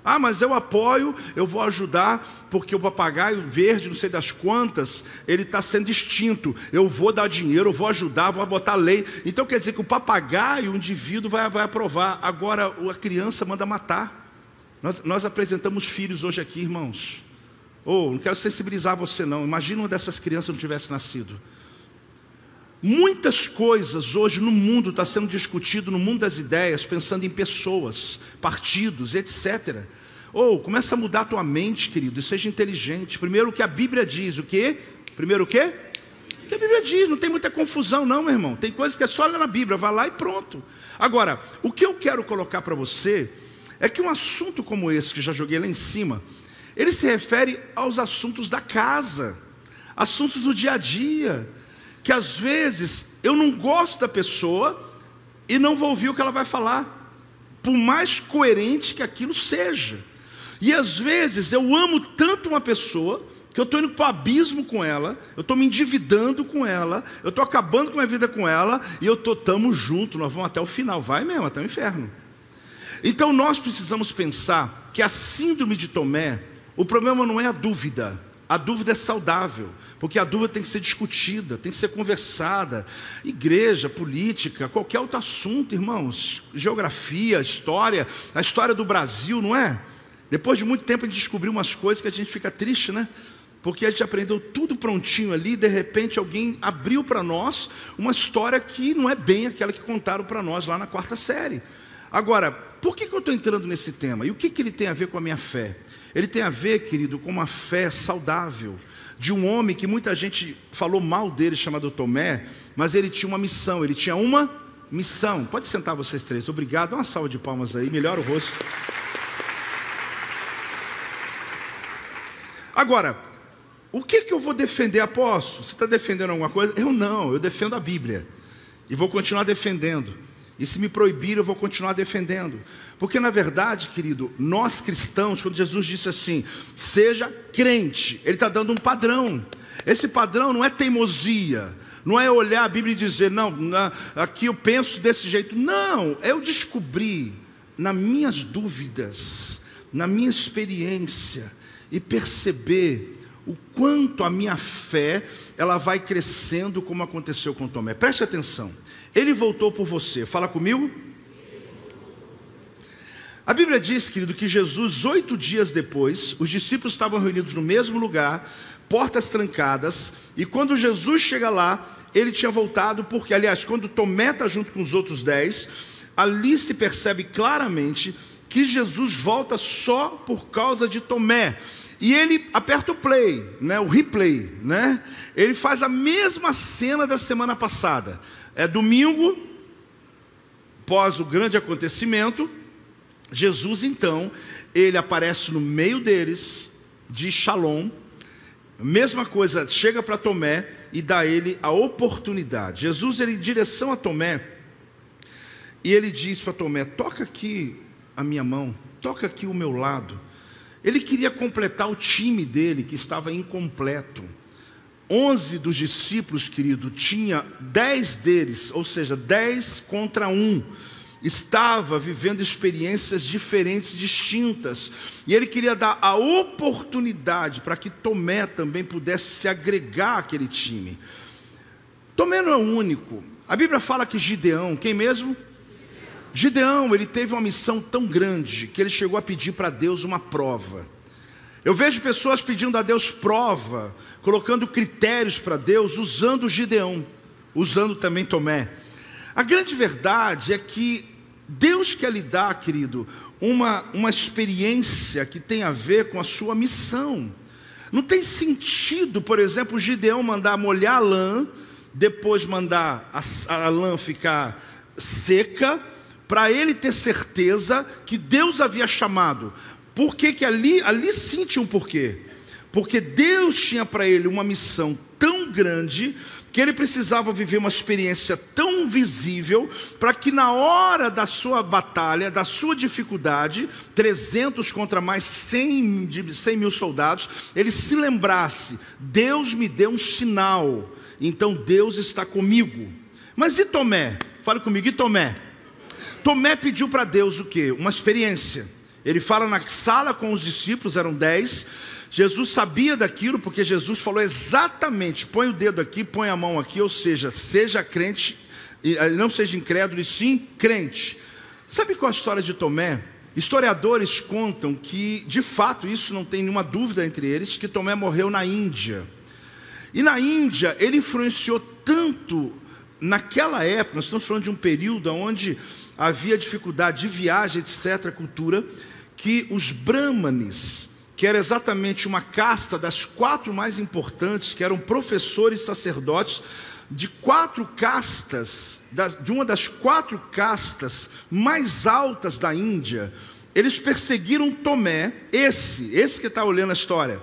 Ah, mas eu apoio, eu vou ajudar, porque o papagaio verde, não sei das quantas, ele está sendo extinto. Eu vou dar dinheiro, eu vou ajudar, vou botar lei. Então quer dizer que o papagaio, o indivíduo vai aprovar. Agora a criança manda matar. Nós apresentamos filhos hoje aqui, irmãos. Não quero sensibilizar você não. Imagina uma dessas crianças não tivesse nascido. Muitas coisas hoje no mundo está sendo discutido, no mundo das ideias, pensando em pessoas, partidos, etc. Começa a mudar a tua mente, querido, e seja inteligente. Primeiro o que a Bíblia diz, o quê? Primeiro o quê? O que a Bíblia diz, não tem muita confusão não, meu irmão. Tem coisas que é só ler na Bíblia, vai lá e pronto. Agora, o que eu quero colocar para você é que um assunto como esse, que já joguei lá em cima, ele se refere aos assuntos da casa, assuntos do dia a dia, que às vezes eu não gosto da pessoa e não vou ouvir o que ela vai falar, por mais coerente que aquilo seja. E às vezes eu amo tanto uma pessoa que eu estou indo para o abismo com ela, eu estou me endividando com ela, eu estou acabando com a minha vida com ela, e estamos juntos, nós vamos até o final, vai mesmo, até o inferno. Então nós precisamos pensar que a síndrome de Tomé, o problema não é a dúvida é saudável, porque a dúvida tem que ser discutida, tem que ser conversada. Igreja, política, qualquer outro assunto, irmãos, geografia, história, a história do Brasil, não é? Depois de muito tempo a gente descobriu umas coisas que a gente fica triste, né? Porque a gente aprendeu tudo prontinho ali, de repente alguém abriu para nós uma história que não é bem aquela que contaram para nós lá na 4ª série. Agora, por que eu estou entrando nesse tema? E o que ele tem a ver com a minha fé? Ele tem a ver, querido, com uma fé saudável, de um homem que muita gente falou mal dele, chamado Tomé, mas ele tinha uma missão, Pode sentar vocês três, obrigado, dá uma salva de palmas aí, melhora o rosto. Agora, o que eu vou defender, apóstolo? Você está defendendo alguma coisa? Eu não, eu defendo a Bíblia. E vou continuar defendendo. E se me proibir, eu vou continuar defendendo. Porque na verdade, querido, nós cristãos, quando Jesus disse assim, seja crente, Ele está dando um padrão. Esse padrão não é teimosia, não é olhar a Bíblia e dizer, não, aqui eu penso desse jeito. Não, eu descobri nas minhas dúvidas, na minha experiência, e perceber o quanto a minha fé, ela vai crescendo como aconteceu com Tomé. Preste atenção, Ele voltou por você, fala comigo. A Bíblia diz, querido, que Jesus, 8 dias depois, os discípulos estavam reunidos no mesmo lugar, portas trancadas, e quando Jesus chega lá, ele tinha voltado, porque, aliás, quando Tomé está junto com os outros 10, ali se percebe claramente que Jesus volta só por causa de Tomé. E ele aperta o play, né, o replay, né? Ele faz a mesma cena da semana passada. É domingo, após o grande acontecimento, Jesus então, ele aparece no meio deles, de Shalom, mesma coisa, chega para Tomé e dá a ele a oportunidade. Jesus, ele em direção a Tomé, e ele diz para Tomé, toca aqui a minha mão, toca aqui o meu lado. Ele queria completar o time dele, que estava incompleto. 11 dos discípulos, querido, tinha 10 deles, ou seja, 10 contra 1. Estava vivendo experiências diferentes, distintas. E ele queria dar a oportunidade para que Tomé também pudesse se agregar àquele time. Tomé não é o único. A Bíblia fala que Gideão, quem mesmo? Gideão, ele teve uma missão tão grande que ele chegou a pedir para Deus uma prova. Eu vejo pessoas pedindo a Deus prova, colocando critérios para Deus, usando Gideão, usando também Tomé. A grande verdade é que Deus quer lhe dar, querido, uma experiência que tem a ver com a sua missão. Não tem sentido, por exemplo, Gideão mandar molhar a lã, depois mandar a lã ficar seca, para ele ter certeza que Deus havia chamado. Por que ali sim tinha um porquê? Porque Deus tinha para ele uma missão tão grande, que ele precisava viver uma experiência tão visível, para que na hora da sua batalha, da sua dificuldade, 300 contra mais 100 mil soldados, ele se lembrasse, Deus me deu um sinal, então Deus está comigo. Mas e Tomé? Fale comigo, e Tomé? Tomé pediu para Deus o quê? Uma experiência. Ele fala na sala com os discípulos, eram 10. Jesus sabia daquilo, porque Jesus falou exatamente, põe o dedo aqui, põe a mão aqui, ou seja, seja crente, não seja incrédulo, e sim crente. Sabe qual é a história de Tomé? Historiadores contam que, de fato, isso não tem nenhuma dúvida entre eles, que Tomé morreu na Índia. E na Índia, ele influenciou tanto, naquela época, nós estamos falando de um período onde havia dificuldade de viagem, etc., cultura, que os brahmanes, que era exatamente uma casta das 4 mais importantes, que eram professores sacerdotes, de 4 castas, de uma das 4 castas mais altas da Índia, eles perseguiram Tomé, esse que está olhando a história,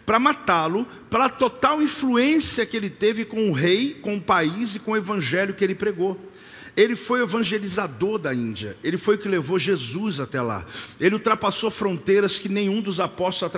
para matá-lo, pela total influência que ele teve com o rei, com o país e com o evangelho que ele pregou. Ele foi o evangelizador da Índia. Ele foi o que levou Jesus até lá. Ele ultrapassou fronteiras que nenhum dos apóstolos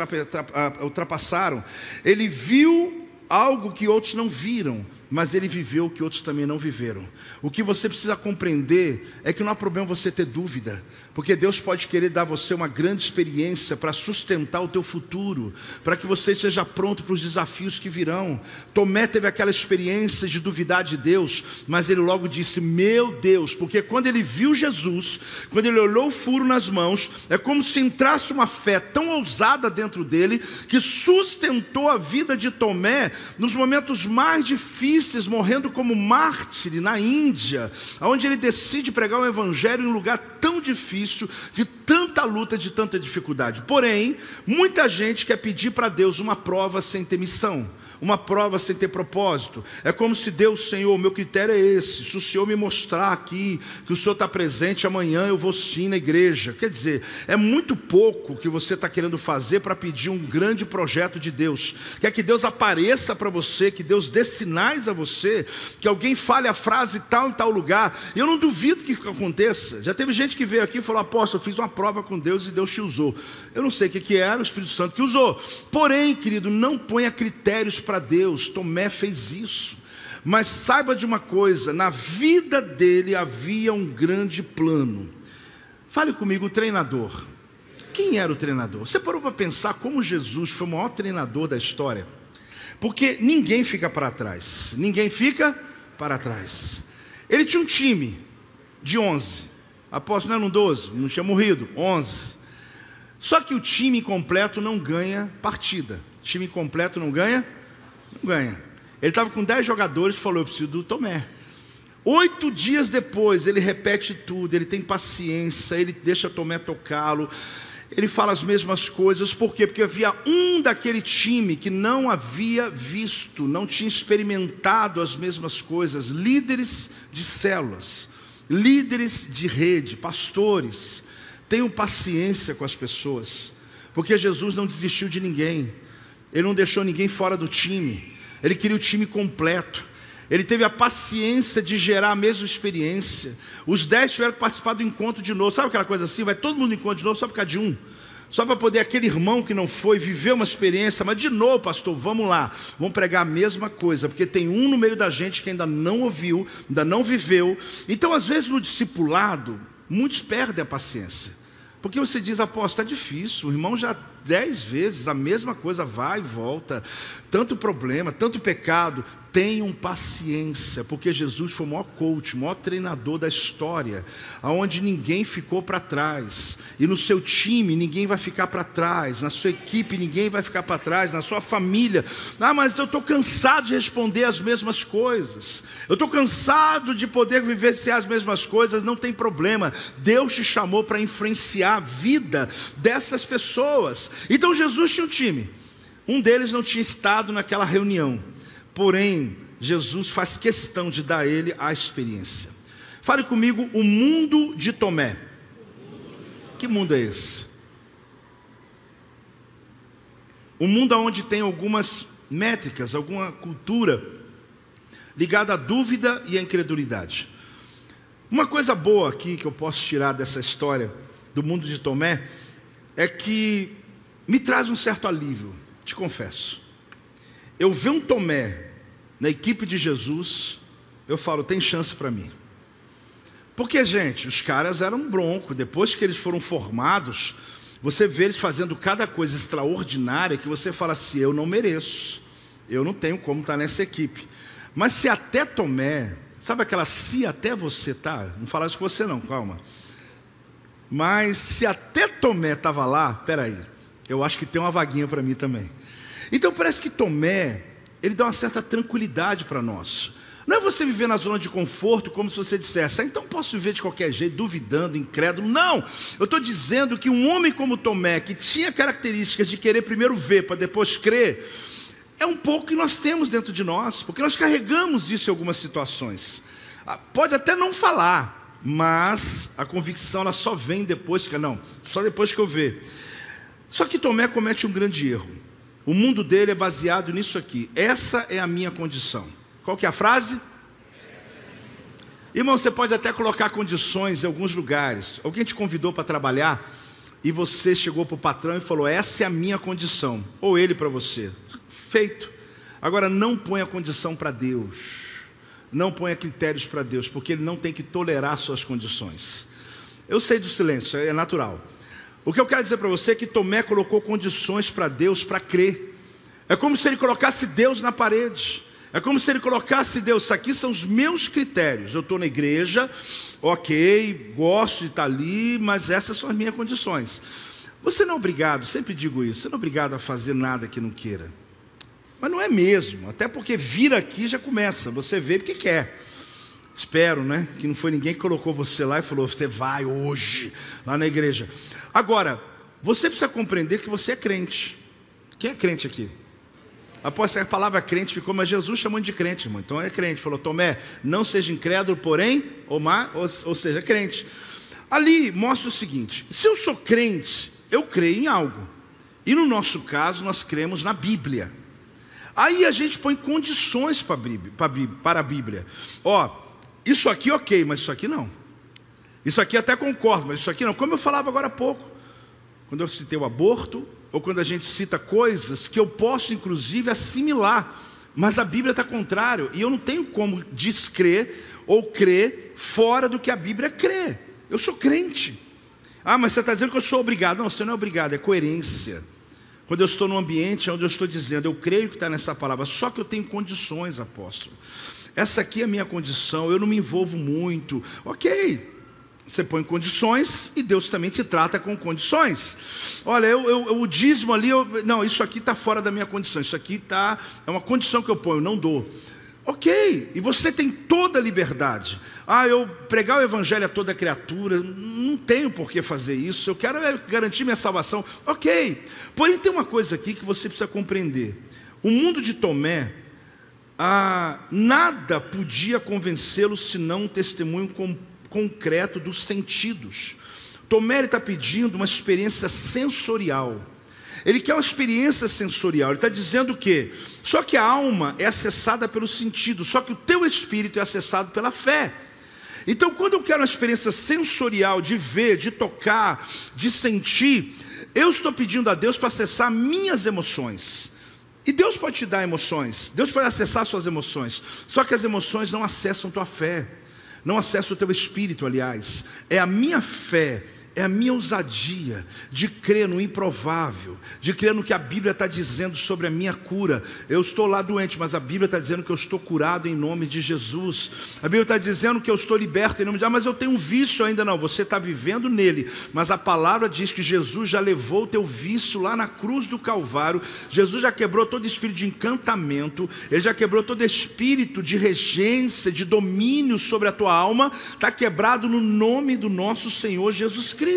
ultrapassaram. Ele viu algo que outros não viram, mas ele viveu o que outros também não viveram. O que você precisa compreender é que não há problema você ter dúvida, porque Deus pode querer dar a você uma grande experiência para sustentar o teu futuro, para que você seja pronto para os desafios que virão. Tomé teve aquela experiência de duvidar de Deus, mas ele logo disse, meu Deus, porque quando ele viu Jesus, quando ele olhou o furo nas mãos, é como se entrasse uma fé tão ousada dentro dele, que sustentou a vida de Tomé nos momentos mais difíceis, morrendo como mártir na Índia, onde ele decide pregar o evangelho em um lugar tão difícil, de tanta luta, de tanta dificuldade. Porém, muita gente quer pedir para Deus uma prova sem ter missão, uma prova sem ter propósito. É como se Deus, Senhor, meu critério é esse: se o Senhor me mostrar aqui que o Senhor está presente, amanhã eu vou sim na igreja. Quer dizer, é muito pouco que você está querendo fazer para pedir um grande projeto de Deus. Quer que Deus apareça para você, que Deus dê sinais a você, que alguém fale a frase tal em tal lugar. Eu não duvido que aconteça. Já teve gente que veio aqui e falou: apóstolo, eu fiz uma prova com Deus e Deus te usou. Eu não sei o que era, o Espírito Santo que usou. Porém, querido, não ponha critérios para Deus. Tomé fez isso. Mas saiba de uma coisa: na vida dele havia um grande plano. Fale comigo, o treinador. Quem era o treinador? Você parou para pensar como Jesus foi o maior treinador da história? Porque ninguém fica para trás. Ninguém fica para trás. Ele tinha um time de 11. Apóstolo, não eram 12, não tinha morrido, 11. Só que o time completo não ganha partida. O time completo não ganha? Não ganha. Ele estava com 10 jogadores e falou: eu preciso do Tomé. 8 dias depois, ele repete tudo, ele tem paciência, ele deixa Tomé tocá-lo, ele fala as mesmas coisas. Por quê? Porque havia um daquele time que não havia visto, não tinha experimentado as mesmas coisas. Líderes de células, líderes de rede, pastores, tenham paciência com as pessoas, porque Jesus não desistiu de ninguém. Ele não deixou ninguém fora do time. Ele queria o time completo. Ele teve a paciência de gerar a mesma experiência. Os 10 tiveram que participar do encontro de novo. Sabe aquela coisa assim? Vai todo mundo no encontro de novo só por causa de um. Só para poder aquele irmão que não foi viver uma experiência. Mas de novo, pastor, vamos lá. Vamos pregar a mesma coisa. Porque tem um no meio da gente que ainda não ouviu, ainda não viveu. Então, às vezes, no discipulado, muitos perdem a paciência. Porque você diz: apóstolo, está difícil. O irmão já 10 vezes a mesma coisa, vai e volta. Tanto problema, tanto pecado. Tenham paciência, porque Jesus foi o maior coach, o maior treinador da história, onde ninguém ficou para trás. E no seu time ninguém vai ficar para trás, na sua equipe ninguém vai ficar para trás, na sua família. Ah, mas eu estou cansado de responder as mesmas coisas, eu estou cansado de poder vivenciar as mesmas coisas. Não tem problema, Deus te chamou para influenciar a vida dessas pessoas. Então Jesus tinha um time, um deles não tinha estado naquela reunião. Porém, Jesus faz questão de dar a ele a experiência. Fale comigo, o mundo de Tomé. Que mundo é esse? Um mundo onde tem algumas métricas, alguma cultura ligada à dúvida e à incredulidade. Uma coisa boa aqui que eu posso tirar dessa história do mundo de Tomé é que me traz um certo alívio, te confesso. Eu ver um Tomé na equipe de Jesus, eu falo: tem chance para mim. Porque, gente, os caras eram bronco. Depois que eles foram formados, você vê eles fazendo cada coisa extraordinária que você fala assim: eu não mereço, eu não tenho como estar nessa equipe. Mas se até Tomé, sabe aquela se até você tá? Não falar isso com você não, calma. Mas se até Tomé estava lá, peraí, eu acho que tem uma vaguinha para mim também. Então parece que Tomé, ele dá uma certa tranquilidade para nós. Não é você viver na zona de conforto como se você dissesse: então posso viver de qualquer jeito, duvidando, incrédulo. Não, eu estou dizendo que um homem como Tomé, que tinha características de querer primeiro ver para depois crer, é um pouco que nós temos dentro de nós, porque nós carregamos isso em algumas situações. Pode até não falar, mas a convicção ela só vem depois que só depois que eu ver. Só que Tomé comete um grande erro. O mundo dele é baseado nisso aqui: essa é a minha condição. Qual que é a frase? Irmão, você pode até colocar condições em alguns lugares. Alguém te convidou para trabalhar e você chegou para o patrão e falou: essa é a minha condição. Ou ele para você. Feito. Agora, não ponha condição para Deus. Não ponha critérios para Deus, porque Ele não tem que tolerar suas condições. Eu sei do silêncio, é natural. O que eu quero dizer para você é que Tomé colocou condições para Deus para crer. É como se ele colocasse Deus na parede. É como se ele colocasse: Deus, isso aqui são os meus critérios. Eu estou na igreja, ok, gosto de estar ali, mas essas são as minhas condições. Você não é obrigado, sempre digo isso, você não é obrigado a fazer nada que não queira. Mas não é mesmo, até porque vir aqui já começa, você vê porque quer. Espero, né? Que não foi ninguém que colocou você lá e falou, você vai hoje lá na igreja. Agora, você precisa compreender que você é crente. Quem é crente aqui? Após a palavra crente ficou, mas Jesus chamou de crente, irmão. Então é crente. Falou, Tomé, não seja incrédulo, porém, ou seja, crente. Ali mostra o seguinte: se eu sou crente, eu creio em algo. E no nosso caso, nós cremos na Bíblia. Aí a gente põe condições para a Bíblia. Ó, isso aqui ok, mas isso aqui não. Isso aqui até concordo, mas isso aqui não. Como eu falava agora há pouco, quando eu citei o aborto, ou quando a gente cita coisas que eu posso inclusive assimilar, mas a Bíblia está contrário, e eu não tenho como descrer ou crer fora do que a Bíblia crê. Eu sou crente. Ah, mas você está dizendo que eu sou obrigado. Não, você não é obrigado, é coerência. Quando eu estou num ambiente onde eu estou dizendo, eu creio que está nessa palavra, só que eu tenho condições, apóstolo. Essa aqui é a minha condição, eu não me envolvo muito. Ok, você põe condições e Deus também te trata com condições. Olha, o dízimo ali, não, isso aqui está fora da minha condição, isso aqui é uma condição que eu ponho, eu não dou. Ok, e você tem toda a liberdade. Ah, eu pregar o evangelho a toda criatura, não tenho por que fazer isso, eu quero garantir minha salvação. Ok, porém tem uma coisa aqui que você precisa compreender. O mundo de Tomé, nada podia convencê-lo senão um testemunho concreto dos sentidos. Tomé está pedindo uma experiência sensorial. Ele quer uma experiência sensorial. Ele está dizendo o quê? Só que a alma é acessada pelo sentido, só que o teu espírito é acessado pela fé. Então, quando eu quero uma experiência sensorial, de ver, de tocar, de sentir, eu estou pedindo a Deus para acessar minhas emoções. E Deus pode te dar emoções, Deus pode acessar suas emoções, só que as emoções não acessam tua fé, não acessam o teu espírito, aliás. É a minha fé, é a minha ousadia de crer no improvável, de crer no que a Bíblia está dizendo sobre a minha cura. Eu estou lá doente, mas a Bíblia está dizendo que eu estou curado em nome de Jesus. A Bíblia está dizendo que eu estou liberto em nome de Jesus. Mas eu tenho um vício ainda. Não, você está vivendo nele, mas a palavra diz que Jesus já levou o teu vício lá na cruz do Calvário. Jesus já quebrou todo espírito de encantamento, Ele já quebrou todo espírito de regência, de domínio sobre a tua alma. Está quebrado no nome do nosso Senhor Jesus Cristo.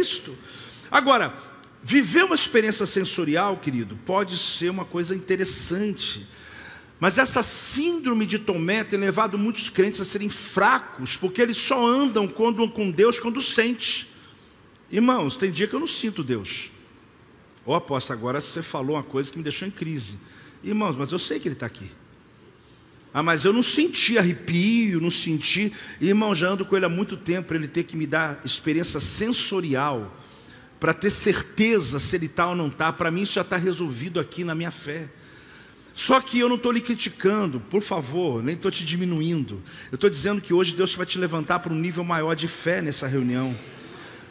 Agora, viver uma experiência sensorial, querido, pode ser uma coisa interessante, mas essa síndrome de Tomé tem levado muitos crentes a serem fracos, porque eles só andam com Deus quando sente. Irmãos, tem dia que eu não sinto Deus. Apóstolo, agora você falou uma coisa que me deixou em crise. Irmãos, mas eu sei que Ele está aqui. Mas eu não senti arrepio, não senti. Irmão, já ando com Ele há muito tempo, para Ele ter que me dar experiência sensorial, para ter certeza se Ele está ou não está. Para mim isso já está resolvido aqui na minha fé. Só que eu não estou lhe criticando, por favor, nem estou te diminuindo. Eu estou dizendo que hoje Deus vai te levantar para um nível maior de fé nessa reunião.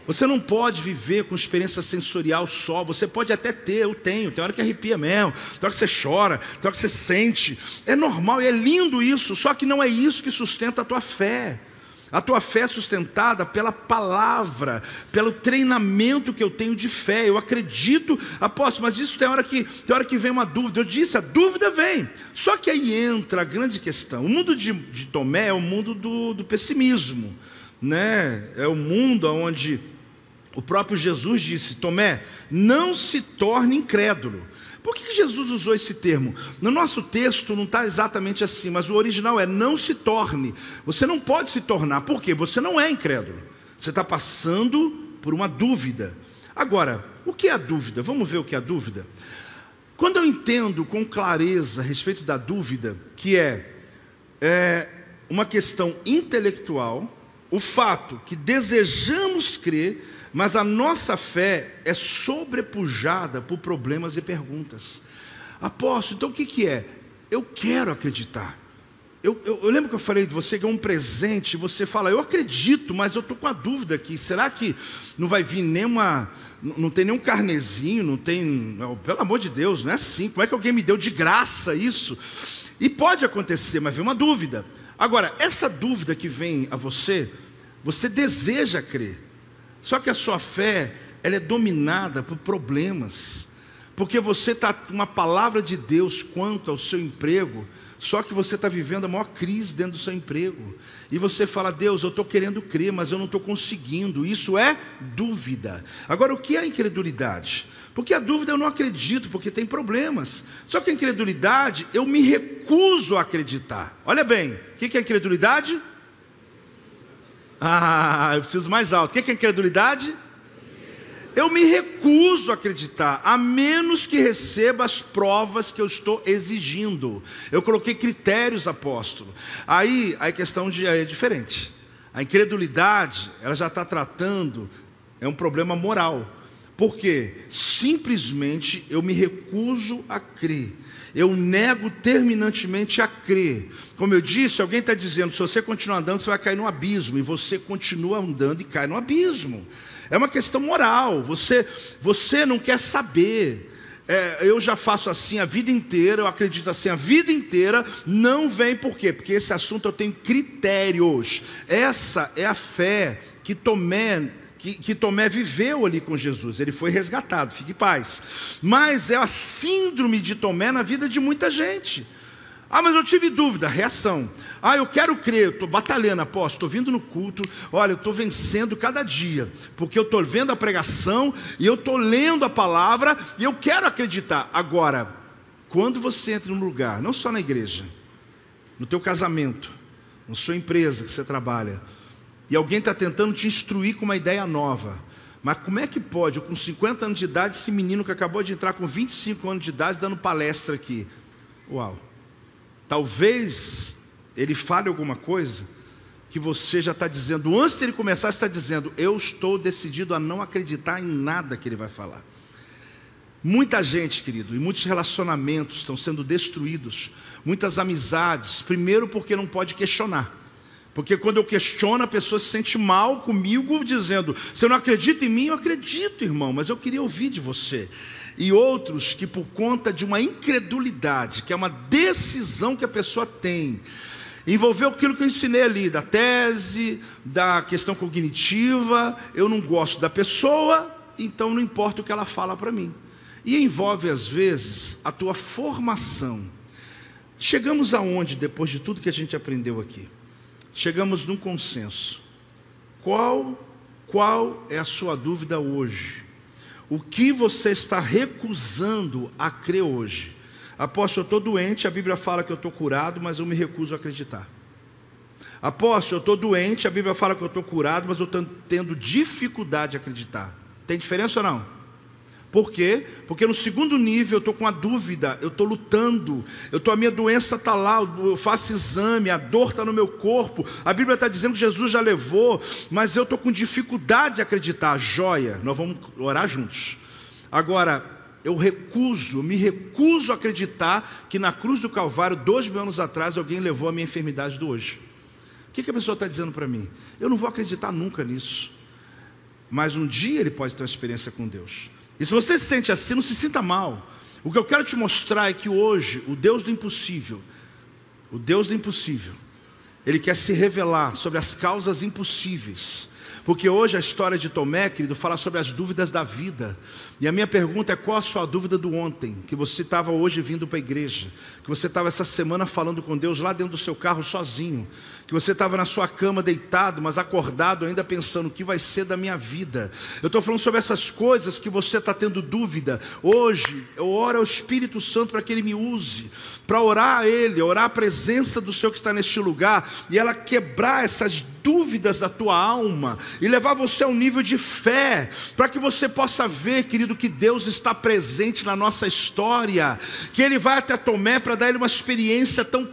Você não pode viver com experiência sensorial só. Você pode até ter, eu tenho. Tem hora que arrepia mesmo, tem hora que você chora, tem hora que você sente. É normal e é lindo isso. Só que não é isso que sustenta a tua fé. A tua fé é sustentada pela palavra, pelo treinamento que eu tenho de fé. Eu acredito, apóstolo, mas isso tem hora que vem uma dúvida. Eu disse, a dúvida vem. Só que aí entra a grande questão. O mundo de Tomé é o mundo do pessimismo, né? É o mundo onde o próprio Jesus disse, Tomé, não se torne incrédulo. Por que Jesus usou esse termo? No nosso texto não está exatamente assim, mas o original é não se torne. Você não pode se tornar, por quê? Você não é incrédulo. Você está passando por uma dúvida. Agora, o que é a dúvida? Vamos ver o que é a dúvida? Quando eu entendo com clareza a respeito da dúvida, que é uma questão intelectual, o fato que desejamos crer, mas a nossa fé é sobrepujada por problemas e perguntas. Apóstolo, então o que é? Eu quero acreditar. Eu lembro que eu falei de você que é um presente, você fala, eu acredito, mas eu estou com a dúvida aqui, será que não vai vir não tem nenhum carnezinho, não tem, pelo amor de Deus, não é assim, como é que alguém me deu de graça isso? E pode acontecer, mas vem uma dúvida. Agora, essa dúvida que vem a você deseja crer, só que a sua fé, ela é dominada por problemas, porque você está com uma palavra de Deus quanto ao seu emprego, Só que você está vivendo a maior crise dentro do seu emprego. E você fala: Deus, eu estou querendo crer, mas eu não estou conseguindo. Isso é dúvida. Agora, o que é a incredulidade? Porque a dúvida eu não acredito, porque tem problemas. Só que a incredulidade, eu me recuso a acreditar. Olha bem, o que é a incredulidade? Eu preciso mais alto. O que é a incredulidade? Eu me recuso a acreditar, a menos que receba as provas que eu estou exigindo. Eu coloquei critérios, apóstolo. Aí a questão é diferente. A incredulidade, ela já está tratando, é um problema moral. Por quê? Simplesmente eu me recuso a crer. Eu nego terminantemente a crer. Como eu disse, alguém está dizendo: se você continuar andando, você vai cair no abismo. E você continua andando e cai no abismo. É uma questão moral. Você não quer saber. Eu já faço assim a vida inteira, eu acredito assim a vida inteira. Não vem por quê? Porque esse assunto eu tenho critérios. Essa é a fé que Tomé viveu ali com Jesus. Ele foi resgatado, fique em paz. Mas é a síndrome de Tomé na vida de muita gente. Mas eu tive dúvida, reação. Eu quero crer, estou batalhando, apóstolo, estou vindo no culto. Olha, eu estou vencendo cada dia, porque eu estou vendo a pregação e eu estou lendo a palavra e eu quero acreditar. Agora, quando você entra num lugar, não só na igreja, no teu casamento, na sua empresa que você trabalha, e alguém está tentando te instruir com uma ideia nova. Mas como é que pode, eu com 50 anos de idade, esse menino que acabou de entrar com 25 anos de idade dando palestra aqui? Uau! Talvez ele fale alguma coisa que você já está dizendo, antes dele começar, você está dizendo: eu estou decidido a não acreditar em nada que ele vai falar. Muita gente, querido, e muitos relacionamentos estão sendo destruídos. Muitas amizades, primeiro porque não pode questionar. Porque quando eu questiono, a pessoa se sente mal comigo, dizendo: você não acredita em mim? Eu acredito, irmão, mas eu queria ouvir de você. E outros que, por conta de uma incredulidade, que é uma decisão que a pessoa tem, envolveu aquilo que eu ensinei ali, da tese, da questão cognitiva. Eu não gosto da pessoa, então não importa o que ela fala para mim. E envolve às vezes a tua formação. Chegamos aonde depois de tudo que a gente aprendeu aqui? Chegamos num consenso. Qual é a sua dúvida hoje? O que você está recusando a crer hoje? Apóstolo, eu estou doente, a Bíblia fala que eu estou curado, mas eu me recuso a acreditar. Apóstolo, eu estou doente, a Bíblia fala que eu estou curado, mas eu estou tendo dificuldade de acreditar. Tem diferença ou não? Por quê? Porque no segundo nível eu estou com a dúvida, eu estou lutando, a minha doença está lá, eu faço exame, a dor está no meu corpo, a Bíblia está dizendo que Jesus já levou, mas eu estou com dificuldade de acreditar. Joia, nós vamos orar juntos. Agora, eu me recuso a acreditar que na cruz do Calvário, 2.000 anos atrás, alguém levou a minha enfermidade do hoje. O que a pessoa está dizendo para mim? Eu não vou acreditar nunca nisso, mas um dia ele pode ter uma experiência com Deus. E se você se sente assim, não se sinta mal. O que eu quero te mostrar é que hoje, o Deus do impossível, Ele quer se revelar sobre as causas impossíveis. Porque hoje a história de Tomé, querido, fala sobre as dúvidas da vida. E a minha pergunta é: qual a sua dúvida do ontem? Que você estava hoje vindo para a igreja, que você estava essa semana falando com Deus lá dentro do seu carro sozinho, que você estava na sua cama deitado, mas acordado ainda pensando: o que vai ser da minha vida? Eu estou falando sobre essas coisas que você está tendo dúvida. Hoje eu oro ao Espírito Santo para que Ele me use, para orar a Ele, orar a presença do Senhor que está neste lugar, e ela quebrar essas dúvidas da tua alma e levar você a um nível de fé, para que você possa ver, querido, que Deus está presente na nossa história, que Ele vai até Tomé para dar ele uma experiência tão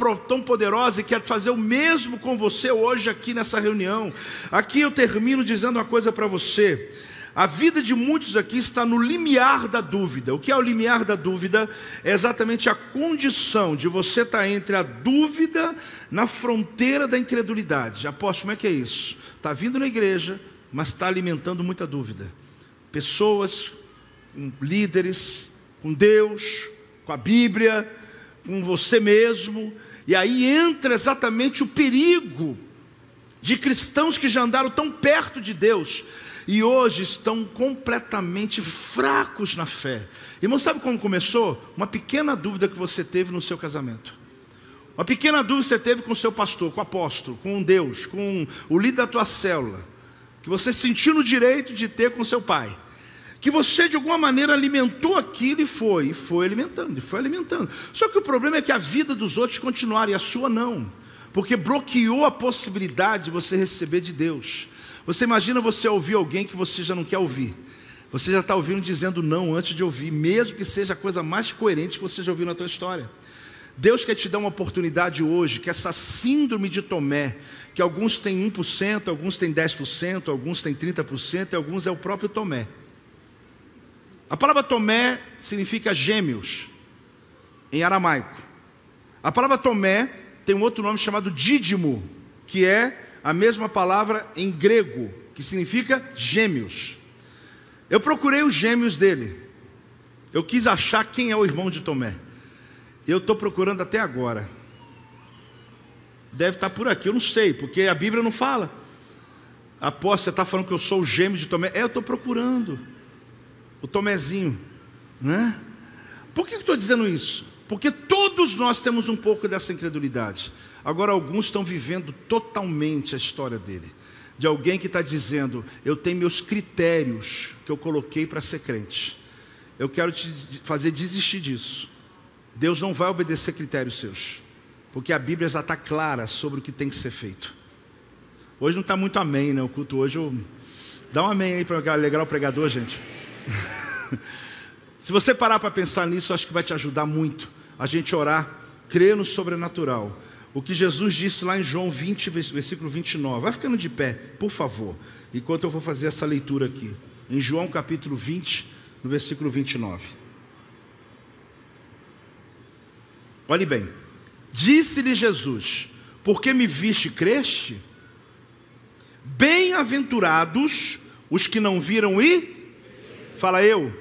poderosa, e quer fazer o mesmo com você hoje aqui nessa reunião. Aqui eu termino dizendo uma coisa para você: a vida de muitos aqui está no limiar da dúvida. O que é o limiar da dúvida? É exatamente a condição de você estar entre a dúvida na fronteira da incredulidade. Apóstolo, como é que é isso? Está vindo na igreja, mas está alimentando muita dúvida. Pessoas, líderes, com Deus, com a Bíblia, com você mesmo. E aí entra exatamente o perigo de cristãos que já andaram tão perto de Deus e hoje estão completamente fracos na fé. Irmão, sabe como começou? Uma pequena dúvida que você teve no seu casamento. Uma pequena dúvida você teve com o seu pastor, com o apóstolo, com Deus, com o líder da tua célula, que você sentiu no direito de ter com seu pai, que você de alguma maneira alimentou aquilo e foi alimentando, Só que o problema é que a vida dos outros continuaram e a sua não, porque bloqueou a possibilidade de você receber de Deus. Você imagina você ouvir alguém que você já não quer ouvir. Você já está ouvindo dizendo não antes de ouvir, mesmo que seja a coisa mais coerente que você já ouviu na tua história. Deus quer te dar uma oportunidade hoje, que essa síndrome de Tomé, que alguns têm 1%, alguns têm 10%, alguns têm 30%, e alguns é o próprio Tomé. A palavra Tomé significa gêmeos, em aramaico. A palavra Tomé tem um outro nome chamado Dídimo, que é a mesma palavra em grego, que significa gêmeos. Eu procurei os gêmeos dele. Eu quis achar quem é o irmão de Tomé. Eu estou procurando até agora. Deve estar por aqui, eu não sei, porque a Bíblia não fala. Após você está falando que eu sou o gêmeo de Tomé. Eu estou procurando o Tomézinho, né? Por que eu estou dizendo isso? Porque todos nós temos um pouco dessa incredulidade. Agora alguns estão vivendo totalmente a história dele. De alguém que está dizendo, eu tenho meus critérios que eu coloquei para ser crente. Eu quero te fazer desistir disso. Deus não vai obedecer critérios seus, porque a Bíblia já está clara sobre o que tem que ser feito. Hoje não está muito amém, né? O culto hoje, dá um amém aí para alegrar o pregador, gente. Se você parar para pensar nisso, acho que vai te ajudar muito a gente orar, crer no sobrenatural. O que Jesus disse lá em João 20, versículo 29. Vai ficando de pé, por favor, enquanto eu vou fazer essa leitura aqui. Em João capítulo 20, no versículo 29. Olhe bem. Disse-lhe Jesus, porque me viste, creste? Bem-aventurados os que não viram e... Fala eu.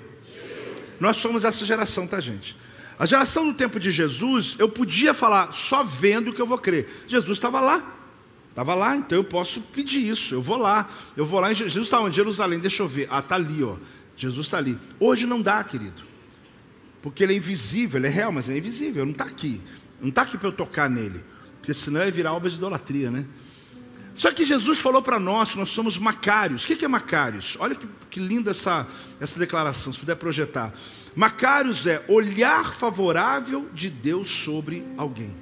Nós somos essa geração, tá, gente? A geração do tempo de Jesus, eu podia falar, só vendo que eu vou crer. Jesus estava lá, então eu posso pedir isso. Eu vou lá, Jesus está onde? Jerusalém, deixa eu ver. Ah, está ali, ó. Jesus está ali. Hoje não dá, querido, porque ele é invisível, ele é real, mas ele é invisível, não está aqui. Não está aqui para eu tocar nele, porque senão ia virar obra de idolatria, né? Só que Jesus falou para nós somos macários. O que é macários? Olha que linda essa declaração, se puder projetar. Macários é olhar favorável de Deus sobre alguém.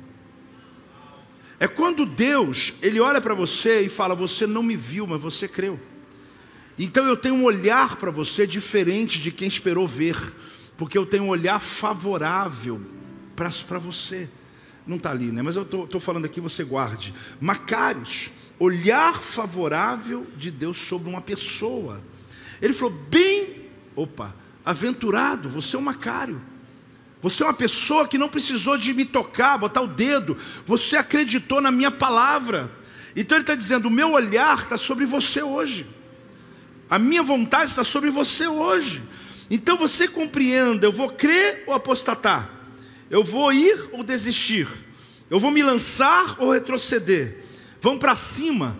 É quando Deus, Ele olha para você e fala, você não me viu, mas você creu. Então eu tenho um olhar para você diferente de quem esperou ver, porque eu tenho um olhar favorável para você. Não está ali, né? Mas eu estou falando aqui, você guarde. Macários, olhar favorável de Deus sobre uma pessoa. Ele falou, aventurado, você é um macário. Você é uma pessoa que não precisou de me tocar, botar o dedo. Você acreditou na minha palavra. Então ele está dizendo, o meu olhar está sobre você hoje. A minha vontade está sobre você hoje. Então você compreenda, eu vou crer ou apostatar? Eu vou ir ou desistir? Eu vou me lançar ou retroceder? Vamos para cima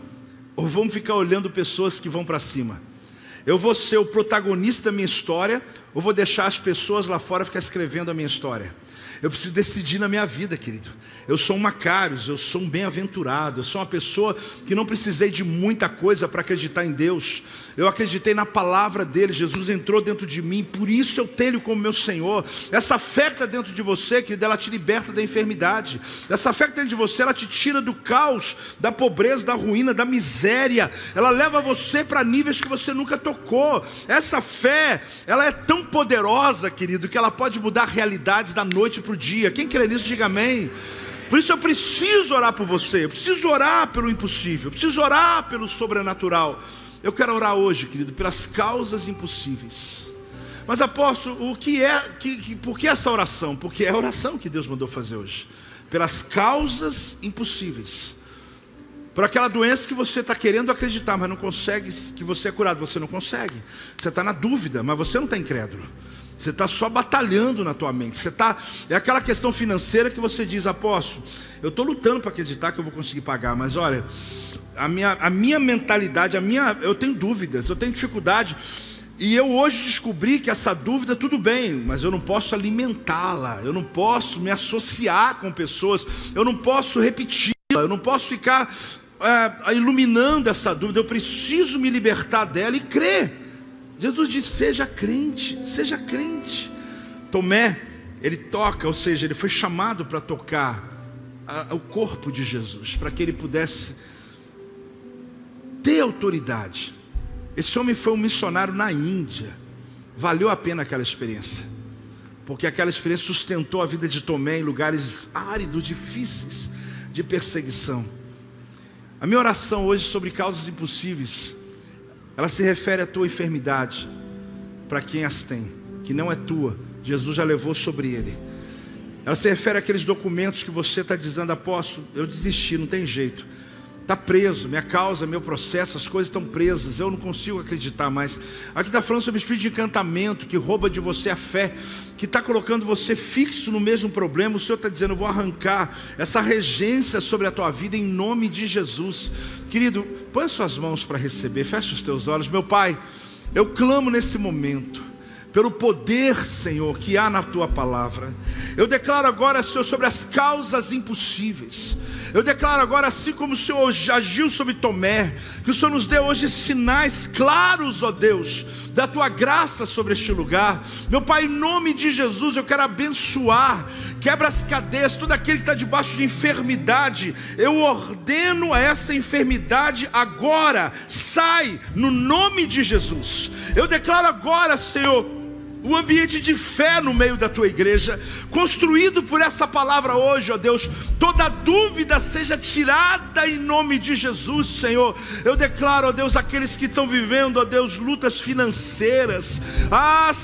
ou vamos ficar olhando pessoas que vão para cima? Eu vou ser o protagonista da minha história ou vou deixar as pessoas lá fora ficar escrevendo a minha história? Eu preciso decidir na minha vida, querido. Eu sou um macários, eu sou um bem-aventurado. Eu sou uma pessoa que não precisei de muita coisa para acreditar em Deus. Eu acreditei na palavra dele. Jesus entrou dentro de mim, por isso eu tenho como meu Senhor. Essa fé que está dentro de você, querido, ela te liberta da enfermidade. Essa fé que está dentro de você, ela te tira do caos, da pobreza, da ruína, da miséria. Ela leva você para níveis que você nunca tocou. Essa fé, ela é tão poderosa, querido, que ela pode mudar realidades da noite para o dia. Quem crê nisso, diga amém. Por isso eu preciso orar por você, eu preciso orar pelo impossível, eu preciso orar pelo sobrenatural. Eu quero orar hoje, querido, pelas causas impossíveis. Mas apóstolo, por que essa oração? Porque é a oração que Deus mandou fazer hoje. Pelas causas impossíveis. Por aquela doença que você está querendo acreditar, mas não consegue, que você é curado, você não consegue. Você está na dúvida, mas você não está incrédulo. Você está só batalhando na tua mente. É aquela questão financeira que você diz, apóstolo, eu estou lutando para acreditar que eu vou conseguir pagar, mas olha, a minha mentalidade, eu tenho dúvidas, eu tenho dificuldade. E eu hoje descobri que essa dúvida, tudo bem, mas eu não posso alimentá-la, eu não posso me associar com pessoas, eu não posso repeti-la, eu não posso ficar iluminando essa dúvida, eu preciso me libertar dela e crer. Jesus disse: seja crente, seja crente. Tomé, ele toca, ou seja, ele foi chamado para tocar o corpo de Jesus, para que ele pudesse ter autoridade. Esse homem foi um missionário na Índia. Valeu a pena aquela experiência, porque aquela experiência sustentou a vida de Tomé em lugares áridos, difíceis, de perseguição. A minha oração hoje sobre causas impossíveis, ela se refere à tua enfermidade, para quem as tem, que não é tua, Jesus já levou sobre ele. Ela se refere àqueles documentos que você está dizendo: apóstolo, eu desisti, não tem jeito, está preso, minha causa, meu processo, as coisas estão presas, eu não consigo acreditar mais. Aqui está falando sobre o espírito de encantamento, que rouba de você a fé, que está colocando você fixo no mesmo problema. O Senhor está dizendo: eu vou arrancar essa regência sobre a tua vida em nome de Jesus. Querido, põe as suas mãos para receber, fecha os teus olhos. Meu Pai, eu clamo nesse momento pelo poder, Senhor, que há na tua palavra. Eu declaro agora, Senhor, sobre as causas impossíveis. Eu declaro agora, assim como o Senhor agiu sobre Tomé, que o Senhor nos dê hoje sinais claros, ó Deus, da tua graça sobre este lugar. Meu Pai, em nome de Jesus, eu quero abençoar, quebra as cadeias, todo aquele que está debaixo de enfermidade. Eu ordeno a essa enfermidade agora, sai no nome de Jesus. Eu declaro agora, Senhor, um ambiente de fé no meio da tua igreja, construído por essa palavra hoje, ó Deus. Toda dúvida seja tirada em nome de Jesus, Senhor. Eu declaro, ó Deus, aqueles que estão vivendo, ó Deus, lutas financeiras,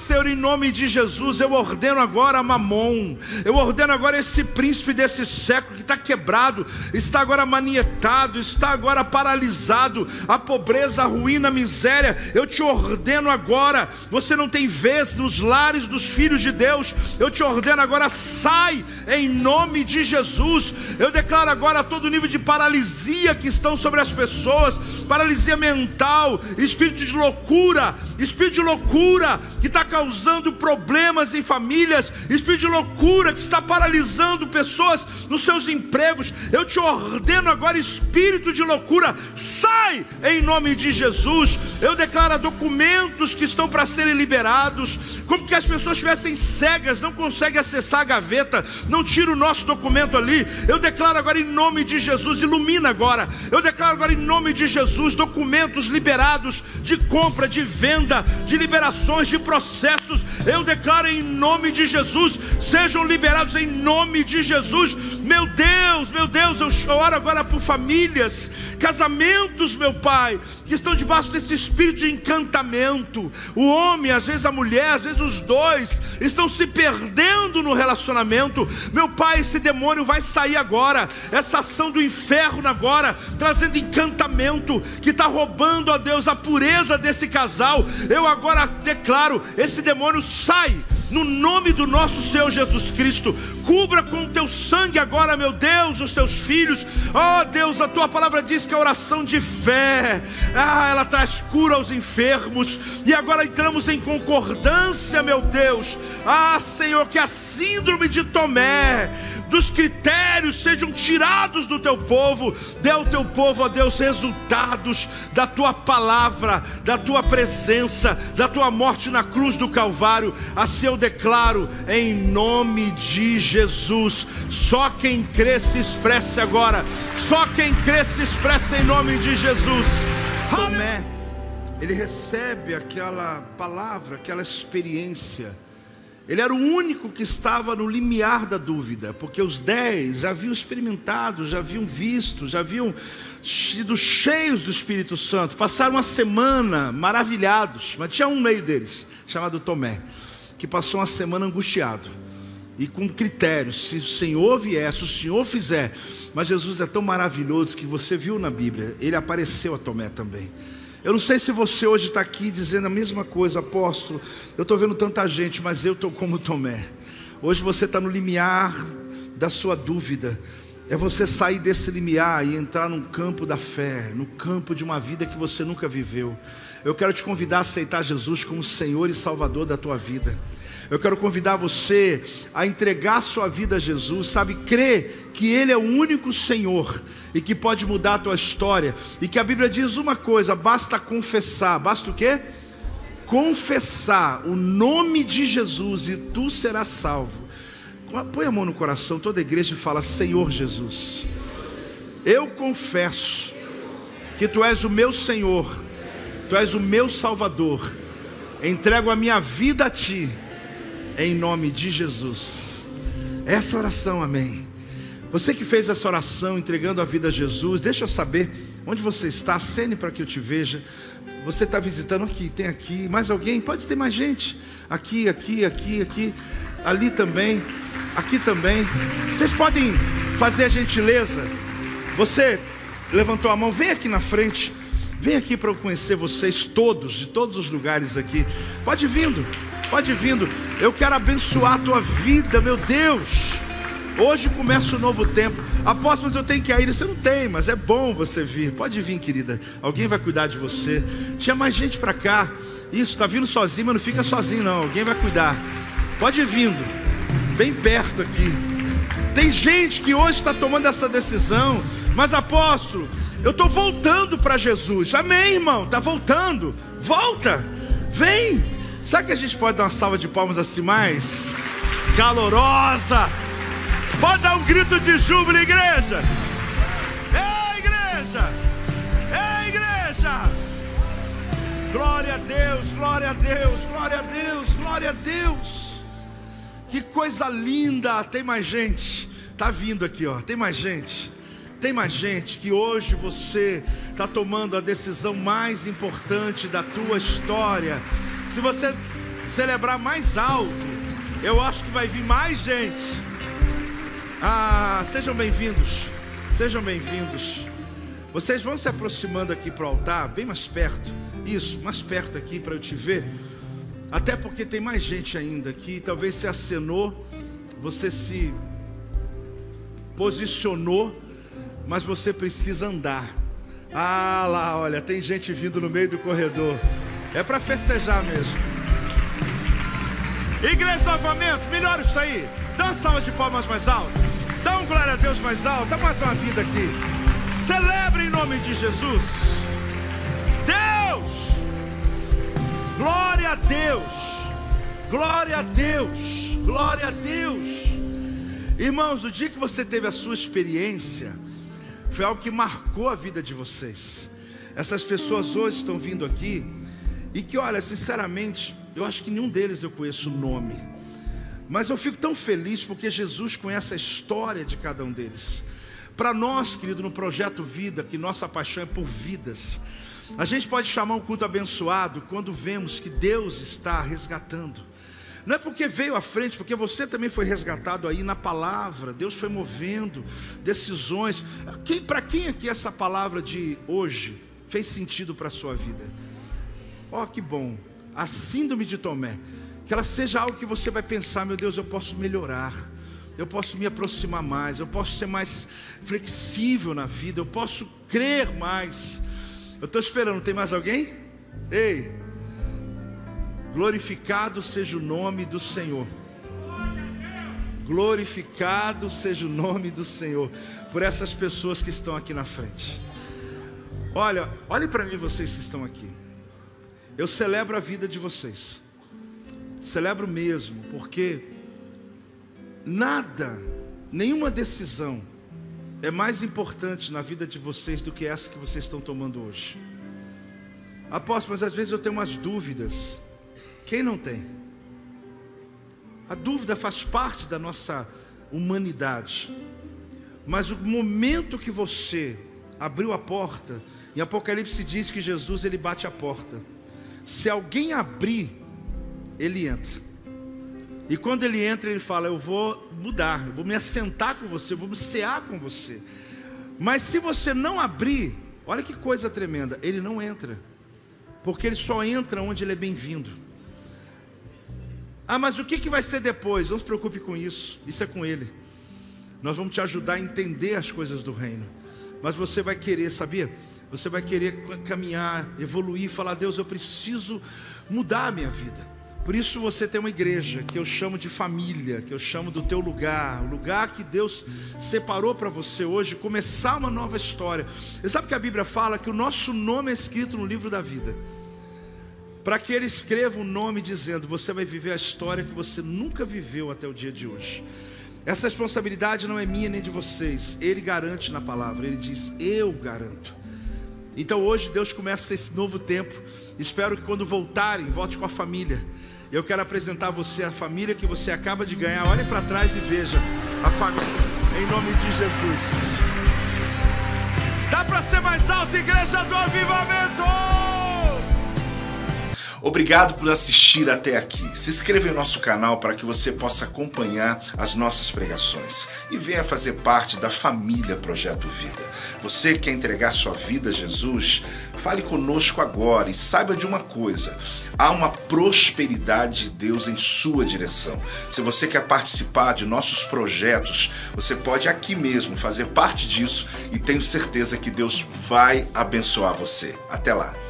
Senhor, em nome de Jesus, eu ordeno agora Mamon, eu ordeno agora esse príncipe desse século que está quebrado, está agora manietado, está agora paralisado, a pobreza, a ruína, a miséria, eu te ordeno agora. Você não tem vez nos lares dos filhos de Deus. Eu te ordeno agora, sai em nome de Jesus. Eu declaro agora todo nível de paralisia que estão sobre as pessoas, paralisia mental, espírito de loucura que está causando problemas em famílias, espírito de loucura que está paralisando pessoas nos seus empregos. Eu te ordeno agora, espírito de loucura, sai em nome de Jesus. Eu declaro documentos que estão para serem liberados, como que as pessoas estivessem cegas, não conseguem acessar a gaveta, não tira o nosso documento ali. Eu declaro agora em nome de Jesus, ilumina agora. Eu declaro agora em nome de Jesus, documentos liberados de compra, de venda, de liberações, de processos. Eu declaro em nome de Jesus, sejam liberados em nome de Jesus. Meu Deus, eu oro agora por famílias, casamentos, meu Pai, que estão debaixo desse espírito de encantamento. O homem, às vezes a mulher, às vezes os dois estão se perdendo no relacionamento. Meu Pai, esse demônio vai sair agora, essa ação do inferno agora, trazendo encantamento, que está roubando, ó Deus, a pureza desse casal. Eu agora declaro, esse demônio sai no nome do nosso Senhor Jesus Cristo. Cubra com o teu sangue agora, meu Deus, os teus filhos. Ó Deus, a tua palavra diz que a oração de fé, ela traz cura aos enfermos. E agora entramos em concordância, meu Deus, Senhor, que a síndrome de Tomé, dos critérios, sejam tirados do teu povo. Dê ao teu povo, ó Deus, resultados da tua palavra, da tua presença, da tua morte na cruz do Calvário. Assim eu declaro em nome de Jesus. Só quem crê se expresse agora, só quem crê se expresse em nome de Jesus. Tomé, ele recebe aquela palavra, aquela experiência. Ele era o único que estava no limiar da dúvida, porque os 10 já haviam experimentado, já haviam visto, já haviam sido cheios do Espírito Santo, passaram uma semana maravilhados. Mas tinha um no meio deles, chamado Tomé, que passou uma semana angustiado e com critérios: se o Senhor vier, se o Senhor fizer. Mas Jesus é tão maravilhoso que você viu na Bíblia, ele apareceu a Tomé também. Eu não sei se você hoje está aqui dizendo a mesma coisa: apóstolo, eu estou vendo tanta gente, mas eu estou como Tomé. Hoje você está no limiar da sua dúvida. É você sair desse limiar e entrar num campo da fé, no campo de uma vida que você nunca viveu. eu quero te convidar a aceitar Jesus como Senhor e Salvador da tua vida. Eu quero convidar você a entregar sua vida a Jesus, sabe? Crer que Ele é o único Senhor e que pode mudar a tua história. E que a Bíblia diz uma coisa: basta confessar. Basta o quê? Confessar o nome de Jesus e tu serás salvo. Põe a mão no coração, toda a igreja, e fala: Senhor Jesus, eu confesso que Tu és o meu Senhor, Tu és o meu Salvador. Entrego a minha vida a Ti, em nome de Jesus. Essa oração, amém. Você que fez essa oração entregando a vida a Jesus, deixa eu saber onde você está. Acene para que eu te veja. Você está visitando aqui, tem aqui, mais alguém? Pode ter mais gente. Aqui, ali também, aqui também. Vocês podem fazer a gentileza? Você levantou a mão, vem aqui na frente. Vem aqui para eu conhecer vocês todos, de todos os lugares aqui. Pode vindo. Eu quero abençoar a tua vida, meu Deus. Hoje começa um novo tempo. Apóstolo, mas eu tenho que ir. Você não tem, mas é bom você vir. Pode vir, querida. Alguém vai cuidar de você. Tinha mais gente para cá. Isso, está vindo sozinho, mas não fica sozinho não. Alguém vai cuidar. Pode ir vindo. Bem perto aqui. Tem gente que hoje está tomando essa decisão. Mas apóstolo, eu estou voltando para Jesus. Amém, irmão, está voltando. Volta, vem. Será que a gente pode dar uma salva de palmas assim mais calorosa? Pode dar um grito de júbilo, igreja. Ei, igreja. Ei, igreja. Glória a Deus, glória a Deus, glória a Deus, glória a Deus. Que coisa linda. Tem mais gente. Está vindo aqui, ó. Tem mais gente. Tem mais gente que hoje você está tomando a decisão mais importante da tua história. Se você celebrar mais alto, eu acho que vai vir mais gente. Sejam bem-vindos. Sejam bem-vindos. Vocês vão se aproximando aqui para o altar, bem mais perto. Isso, mais perto aqui para eu te ver. Até porque tem mais gente ainda aqui. Talvez você acenou, você se posicionou, mas você precisa andar. Lá, olha, tem gente vindo no meio do corredor. É para festejar mesmo. Igreja Salvamento, melhora isso aí. Dá uma salva de palmas mais alto. Dá um glória a Deus mais alto. Dá mais uma vida aqui. Celebre em nome de Jesus. Deus, glória a Deus, glória a Deus, glória a Deus. Irmãos, o dia que você teve a sua experiência foi algo que marcou a vida de vocês. Essas pessoas hoje estão vindo aqui e que, olha, sinceramente, eu acho que nenhum deles eu conheço o nome, mas eu fico tão feliz porque Jesus conhece a história de cada um deles. Para nós, querido, no Projeto Vida, que nossa paixão é por vidas, a gente pode chamar um culto abençoado quando vemos que Deus está resgatando. Não é porque veio à frente, porque você também foi resgatado aí na palavra. Deus foi movendo decisões. Para quem aqui essa palavra de hoje fez sentido para a sua vida? Que bom. A síndrome de Tomé, que ela seja algo que você vai pensar: meu Deus, eu posso melhorar, eu posso me aproximar mais, eu posso ser mais flexível na vida, eu posso crer mais. Eu estou esperando, tem mais alguém? Ei, glorificado seja o nome do Senhor. Glorificado seja o nome do Senhor por essas pessoas que estão aqui na frente. Olhe para mim, vocês que estão aqui. Eu celebro a vida de vocês. Celebro mesmo, porque nenhuma decisão é mais importante na vida de vocês do que essa que vocês estão tomando hoje. Apóstolo, mas às vezes eu tenho umas dúvidas. Quem não tem? A dúvida faz parte da nossa humanidade. Mas o momento que você abriu a porta, em Apocalipse diz que Jesus, ele bate a porta. Se alguém abrir, ele entra. E quando ele entra, ele fala: eu vou mudar, eu vou me assentar com você, eu vou me cear com você. Mas se você não abrir, olha que coisa tremenda, ele não entra. Porque ele só entra onde ele é bem-vindo. Mas o que vai ser depois? Não se preocupe com isso, isso é com ele. Nós vamos te ajudar a entender as coisas do reino. Mas você vai querer, sabia? Você vai querer caminhar, evoluir, falar: Deus, eu preciso mudar a minha vida. Por isso você tem uma igreja que eu chamo de família, que eu chamo do teu lugar, o lugar que Deus separou para você hoje, começar uma nova história. Você sabe que a Bíblia fala que o nosso nome é escrito no livro da vida, para que Ele escreva um nome dizendo: você vai viver a história que você nunca viveu até o dia de hoje. Essa responsabilidade não é minha nem de vocês, Ele garante na palavra, Ele diz: eu garanto. Então hoje Deus começa esse novo tempo. Espero que quando voltarem, volte com a família. Eu quero apresentar a você a família que você acaba de ganhar. Olhe para trás e veja a família, em nome de Jesus. Dá para ser mais alto, igreja do Avivamento? Obrigado por assistir até aqui. Se inscreva em nosso canal para que você possa acompanhar as nossas pregações e venha fazer parte da família Projeto Vida. Você quer entregar sua vida a Jesus? Fale conosco agora e saiba de uma coisa: há uma prosperidade de Deus em sua direção. Se você quer participar de nossos projetos, você pode aqui mesmo fazer parte disso e tenho certeza que Deus vai abençoar você. Até lá!